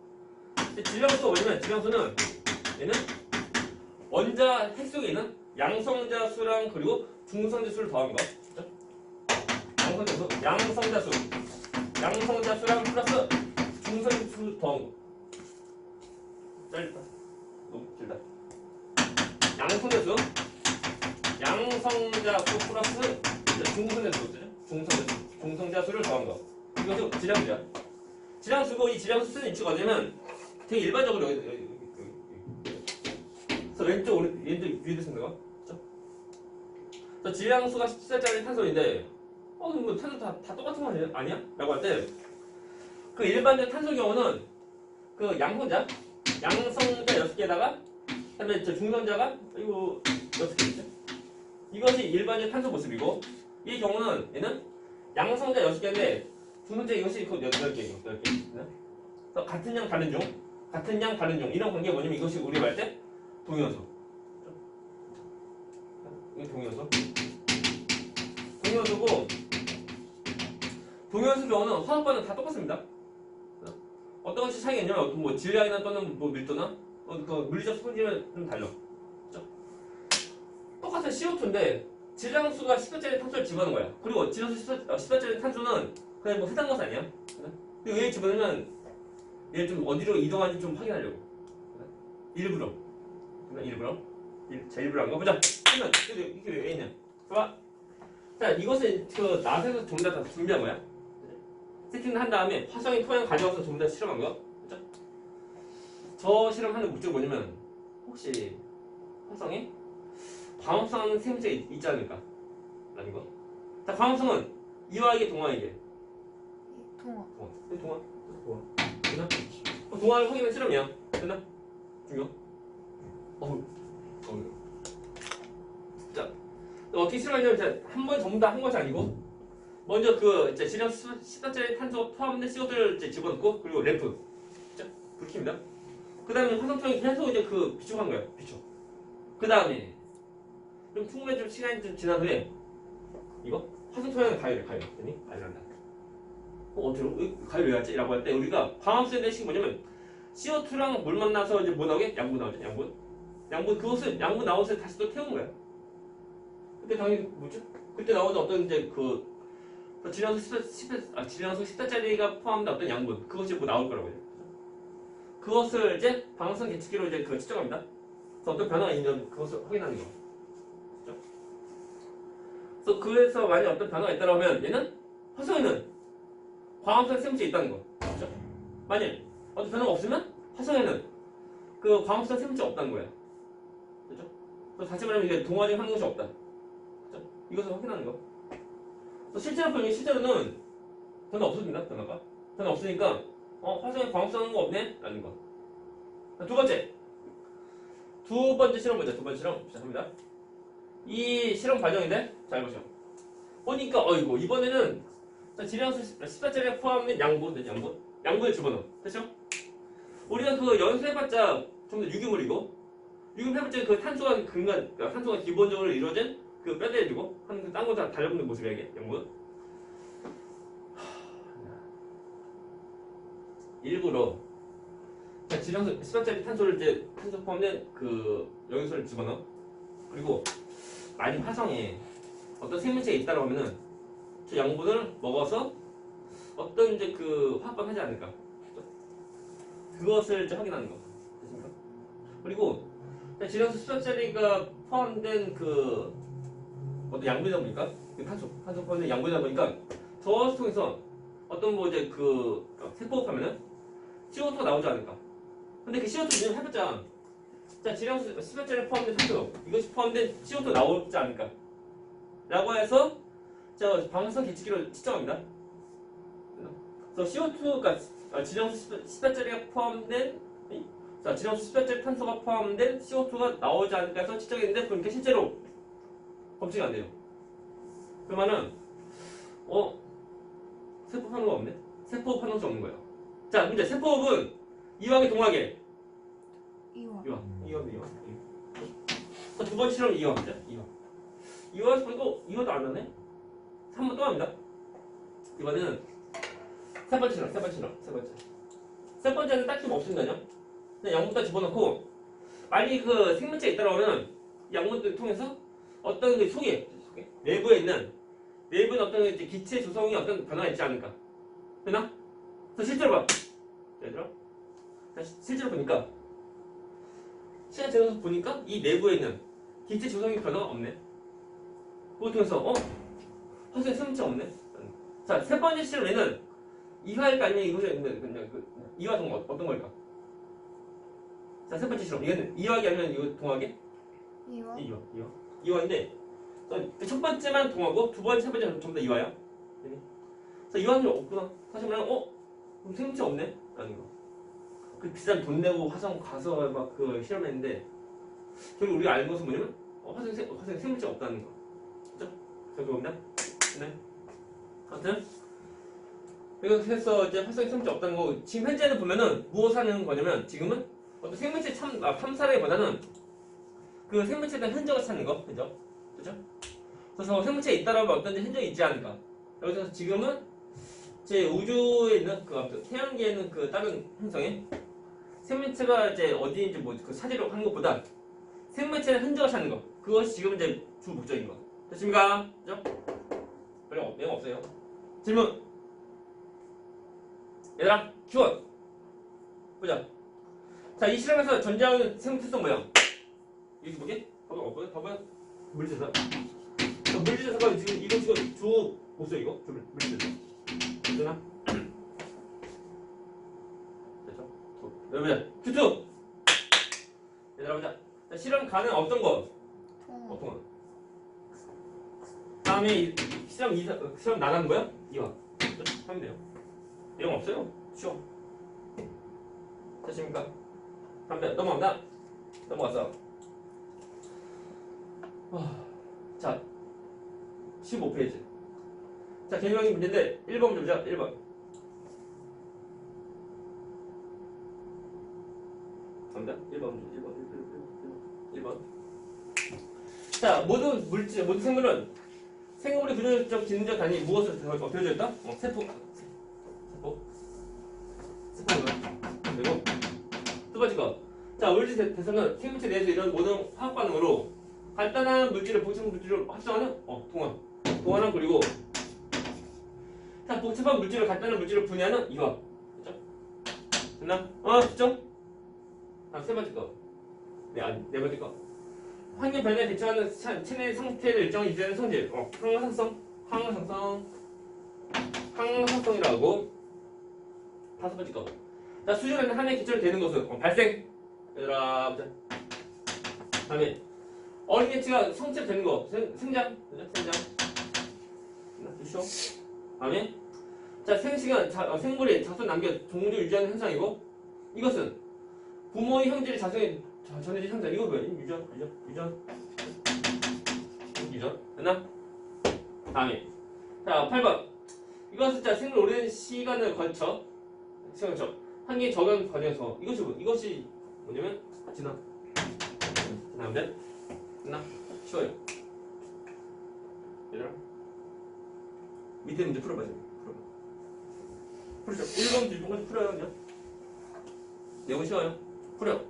질량수가 뭐냐면 질량수는 얘는 원자 핵 속에 있는 양성자 수랑 그리고 중성자 수를 더한 거. 그렇죠? 양성자 수랑 플러스 중성자 수 더한 거. 짧다. 너무 길다. 양성자 수 플러스 중성자 수를 더한 거. 이것도 질량수야. 질량수고 이 질량수 쓰는 위치가 어디냐면 되게 일반적으로 그래서 왼쪽 위에 쓴다. 그렇죠? 그래서 질량수가 14짜리 탄소인데 뭐 탄소 다 똑같은 거 아니야? 라고 할 때 그 일반적 탄소 경우는 그 양성자 6개에다가 그다음에 중성자가 이거 6개 있죠? 이것이 일반적 탄소 모습이고 이 경우는 얘는 양성자 6개인데 중성자 이것이 그 10개. 그래서 같은 양 다른 종 이런 관계가 뭐냐면 이것이 우리 말 때 동위원소. 이게 동위원소고 동위원소 경우는 화학 반응 다 똑같습니다. 어떤 것이 차이가 있냐면 어떤 뭐 질량이나 또는 뭐 밀도나 그 물리적 수분지는 좀 달라. 그렇죠? 똑같은 CO2인데 질량수가 10짜리 탄소를 집어넣은 거야. 그리고 질량수 10짜리 탄소는 그냥 뭐 해당 것은 아니야. 근데 왜 집어넣으면 얘를 좀 어디로 이동하는지 좀 확인하려고. 일부러 한 거 보자. 그러면 이게 왜 있냐? 봐봐. 자, 이것은 그 나사에서 전부 다 준비한 거야. 세팅을 한 다음에 화성의 토양 가져와서 전부 다 실험한 거. 그렇죠? 저 실험하는 목적이 뭐냐면 혹시 화성에 광합성 생물체가 있지 않을까? 라는 거. 자, 광합성은 이화이게 동화이게. 동화. 동화. 됐나? 동화를 확인한 실험이야. 됐나? 중요. 자, 어떻게 실험하냐면 한 번 전부 다 한 것이 아니고 먼저 그 이제 질량 10단짜리 탄소 포함된 CO2를 이제 집어넣고 그리고 램프. 자, 불 킵니다. 그 다음에 화성통에 계속 이제 그 비축한 거야. 비축. 그 다음에 좀 충분히 좀 시간이 좀 지난 후에 이거 화성 토양에 가열해. 그랬더니 가열한다. 어떻게 가열 왜 하지? 라고 할 때 우리가 광합성에 대한 식이 뭐냐면 CO2랑 물 만나서 이제 뭐 나오게? 양분 나오죠. 양분 그것을 양분 나온 것을 다시 또 태운 거야. 그때 당연히 뭐죠? 그때 나오는 어떤 이제 질량수 10달짜리가 포함된 어떤 양분 그것이 뭐 나올 거라고요. 그것을 이제 방향성 계측기로 이제 그걸 측정합니다. 그래서 어떤 변화가 있는 그것을 확인하는 거. 그래서 그에서 만약 어떤 변화가 있다고 하면 얘는 화성에는 광합성 생물체가 있다는 거. 그렇죠? 만약 어떤 변화가 없으면 화성에는 그 광합성 생물체가 없다는 거야. 그렇죠? 그래서 다시 말하면 이게 동화적인 하는 것이 없다. 그렇죠? 이것을 확인하는 거. 실제로 보면 실제로는 변화 없어진다. 변화 없으니까 화성에 광합성한 거 없네? 라는 거. 두 번째 실험 보자. 두 번째 실험 시작합니다. 이 실험 과정인데 잘 보시오. 보니까 어이구 이번에는 질량수 10달짜리에 포함된 양분을 집어넣어. 됐죠? 우리가 그 연수해봤자 전부 다 유기물이고 유기물해봤자 그 탄소가 기본적으로 이루어진 그 빼내주고 하는 딴 거 다 달려붙는 모습이야 이게 양분. 일부러 질량수 10달짜리 탄소 포함된 그 연수를 집어넣어. 그리고 만약 화성에 어떤 생명체가 있다고 하면은 저 양분을 먹어서 어떤 이제 그 화합을 하지 않을까. 그것을 이제 확인하는 거. 됐습니까? 그리고 질량수 10달짜리가 포함된 그 어떤 양분이다 보니까 그 탄소 포함된 양분이다 보니까 저것을 통해서 어떤 뭐 이제 그 세포흡하면은 CO2가 나오지 않을까. 근데 그 CO2 는 해봤자 질량수 10달짜리 포함된 탄소 이것이 포함된 CO2 나오지 않을까 라고 해서 방향성 계측기로 측정합니다. 그래서 CO2가 질량수 10달짜리가 포함된 질량수 10달짜리 탄소가 포함된 CO2가 나오지 않을까 해서 측정했는데 그러니까 실제로 검증이 안 돼요. 그러면은 세포 반응 없네? 세포 반응이 없는 거예요. 자 문제 세포흡은 이완이 동하게 이완. 두 번째 실험 이완이죠. 이완에서 보니까 이완도 안 나네. 3번 또 합니다. 이번에는 세 번째는 딱히 뭐 없습니다요. 그냥 양분 다 집어넣고 만약에 그 생명체가 있다고 하면 양분을 통해서 어떤 그 속에 내부에 어떤 이제 기체 조성이 어떤 변화가 있지 않을까. 되나? 그래서 실제로 봐. 얘들아. 실제로 보니까 시간 지나서 보니까 이 내부에 있는 기체 조성의 변화가 없네. 그걸 통해서 화성에 생명체가 없네. 자, 세 번째 실험에는 이화일까 아니면 이것이 그냥 이화 동화 어떤 걸까? 자, 세 번째 실험 이거는 이화기 아니면 이거 동화기? 이화인데 첫 번째만 동화고 두 번째, 세 번째는 전부 다 이화야. 그래서 이화는 없구나. 다시 말하면 그럼 생명체 없네? 라는 거. 그 비싼 돈 내고 화성 가서 막 그 실험했는데 결국 우리가 알는 것은 뭐냐면 화성에 생명체가 없다는 거. 그죠? 그겁니다. 네. 아무튼 그래서 이제 화성에 생명체 없다는 거. 지금 현재는 보면은 무엇을 하는 거냐면 지금은 어떤 생명체 탐사라기보다는 그 생명체에 대한 흔적을 찾는 거. 그죠? 그래서 생명체가 있다라면 어떤 흔적이 있지 않을까. 여기서 지금은 제 우주에 있는 그 태양계에 있는 그 다른 행성에 생명체가 이제 어디인지 뭐 그 사진으로 하는 것보다 생명체의 흔적을 찾는 거. 그것이 지금 이제 주 목적인 거. 됐습니까? 그죠? 별로 내용 없어요. 질문. 얘들아, Q1 보자. 자, 이 실험에서 전제하는 생명체성 뭐야? 이게 뭐게? 봐봐요. 물질사. 물질사가 지금 이거 주 보세요 이거. 물질사. 되나? 됐죠? 여러분, Q2 얘들아 보자. 자, 실험 가능 어떤 거? 통화. 다음에 실험 나가는 거야? 이화. 하면 돼요. 내용 없어요. 쉬워. 됐습니까? 다음에 넘어갑니다. 넘어가서 자 15페이지. 자 개념적인 문제인데 1번 문제 보자. 1번. 갑니다. 1번 문제. 1번. 자, 모든 물질, 모든 생물은 생물의 구조적 기능적 단위 무엇으로 되어져 있다? 세포가. 그리고 두 번째 거. 자, 물질 대선은 생물체 내에서 이런 모든 화학 반응으로 간단한 물질을 복잡한 물질로 합성하는 동화는 그리고 자, 복잡한 물질을 간단한 물질로 분해하는 이화. 됐죠? 됐나? 됐죠? 다음 세 번째 거. 네 번째 거. 환경 변화에 대처하는 체내 상태를 일정히 유지하는 성질. 항상성이라고. 다섯 번째 거. 자, 수준에는 하나의 기초로 되는 것은 발생. 얘들아, 보자. 다음에 어린 개체가 성체되는 거. 생장. 그죠? 생장. 주시오. 다음에 자, 생시간 생물이 자손 남겨 종류 유지하는 현상이고 이것은 부모의 형질이 자손에 전해질 현상. 이거 뭐야? 유전. 됐나? 다음에 자, 8번. 이것은 자, 생물 오랜 시간을 거쳐 환경에 적응 과정에서 이것이 뭐냐면 지나면 됐나? 쉬워요. 얘들아 밑에 문제 풀어봐. 풀죠. 1번부터 6번까지 풀어요. 그냥 내용은 쉬워요. 풀어요.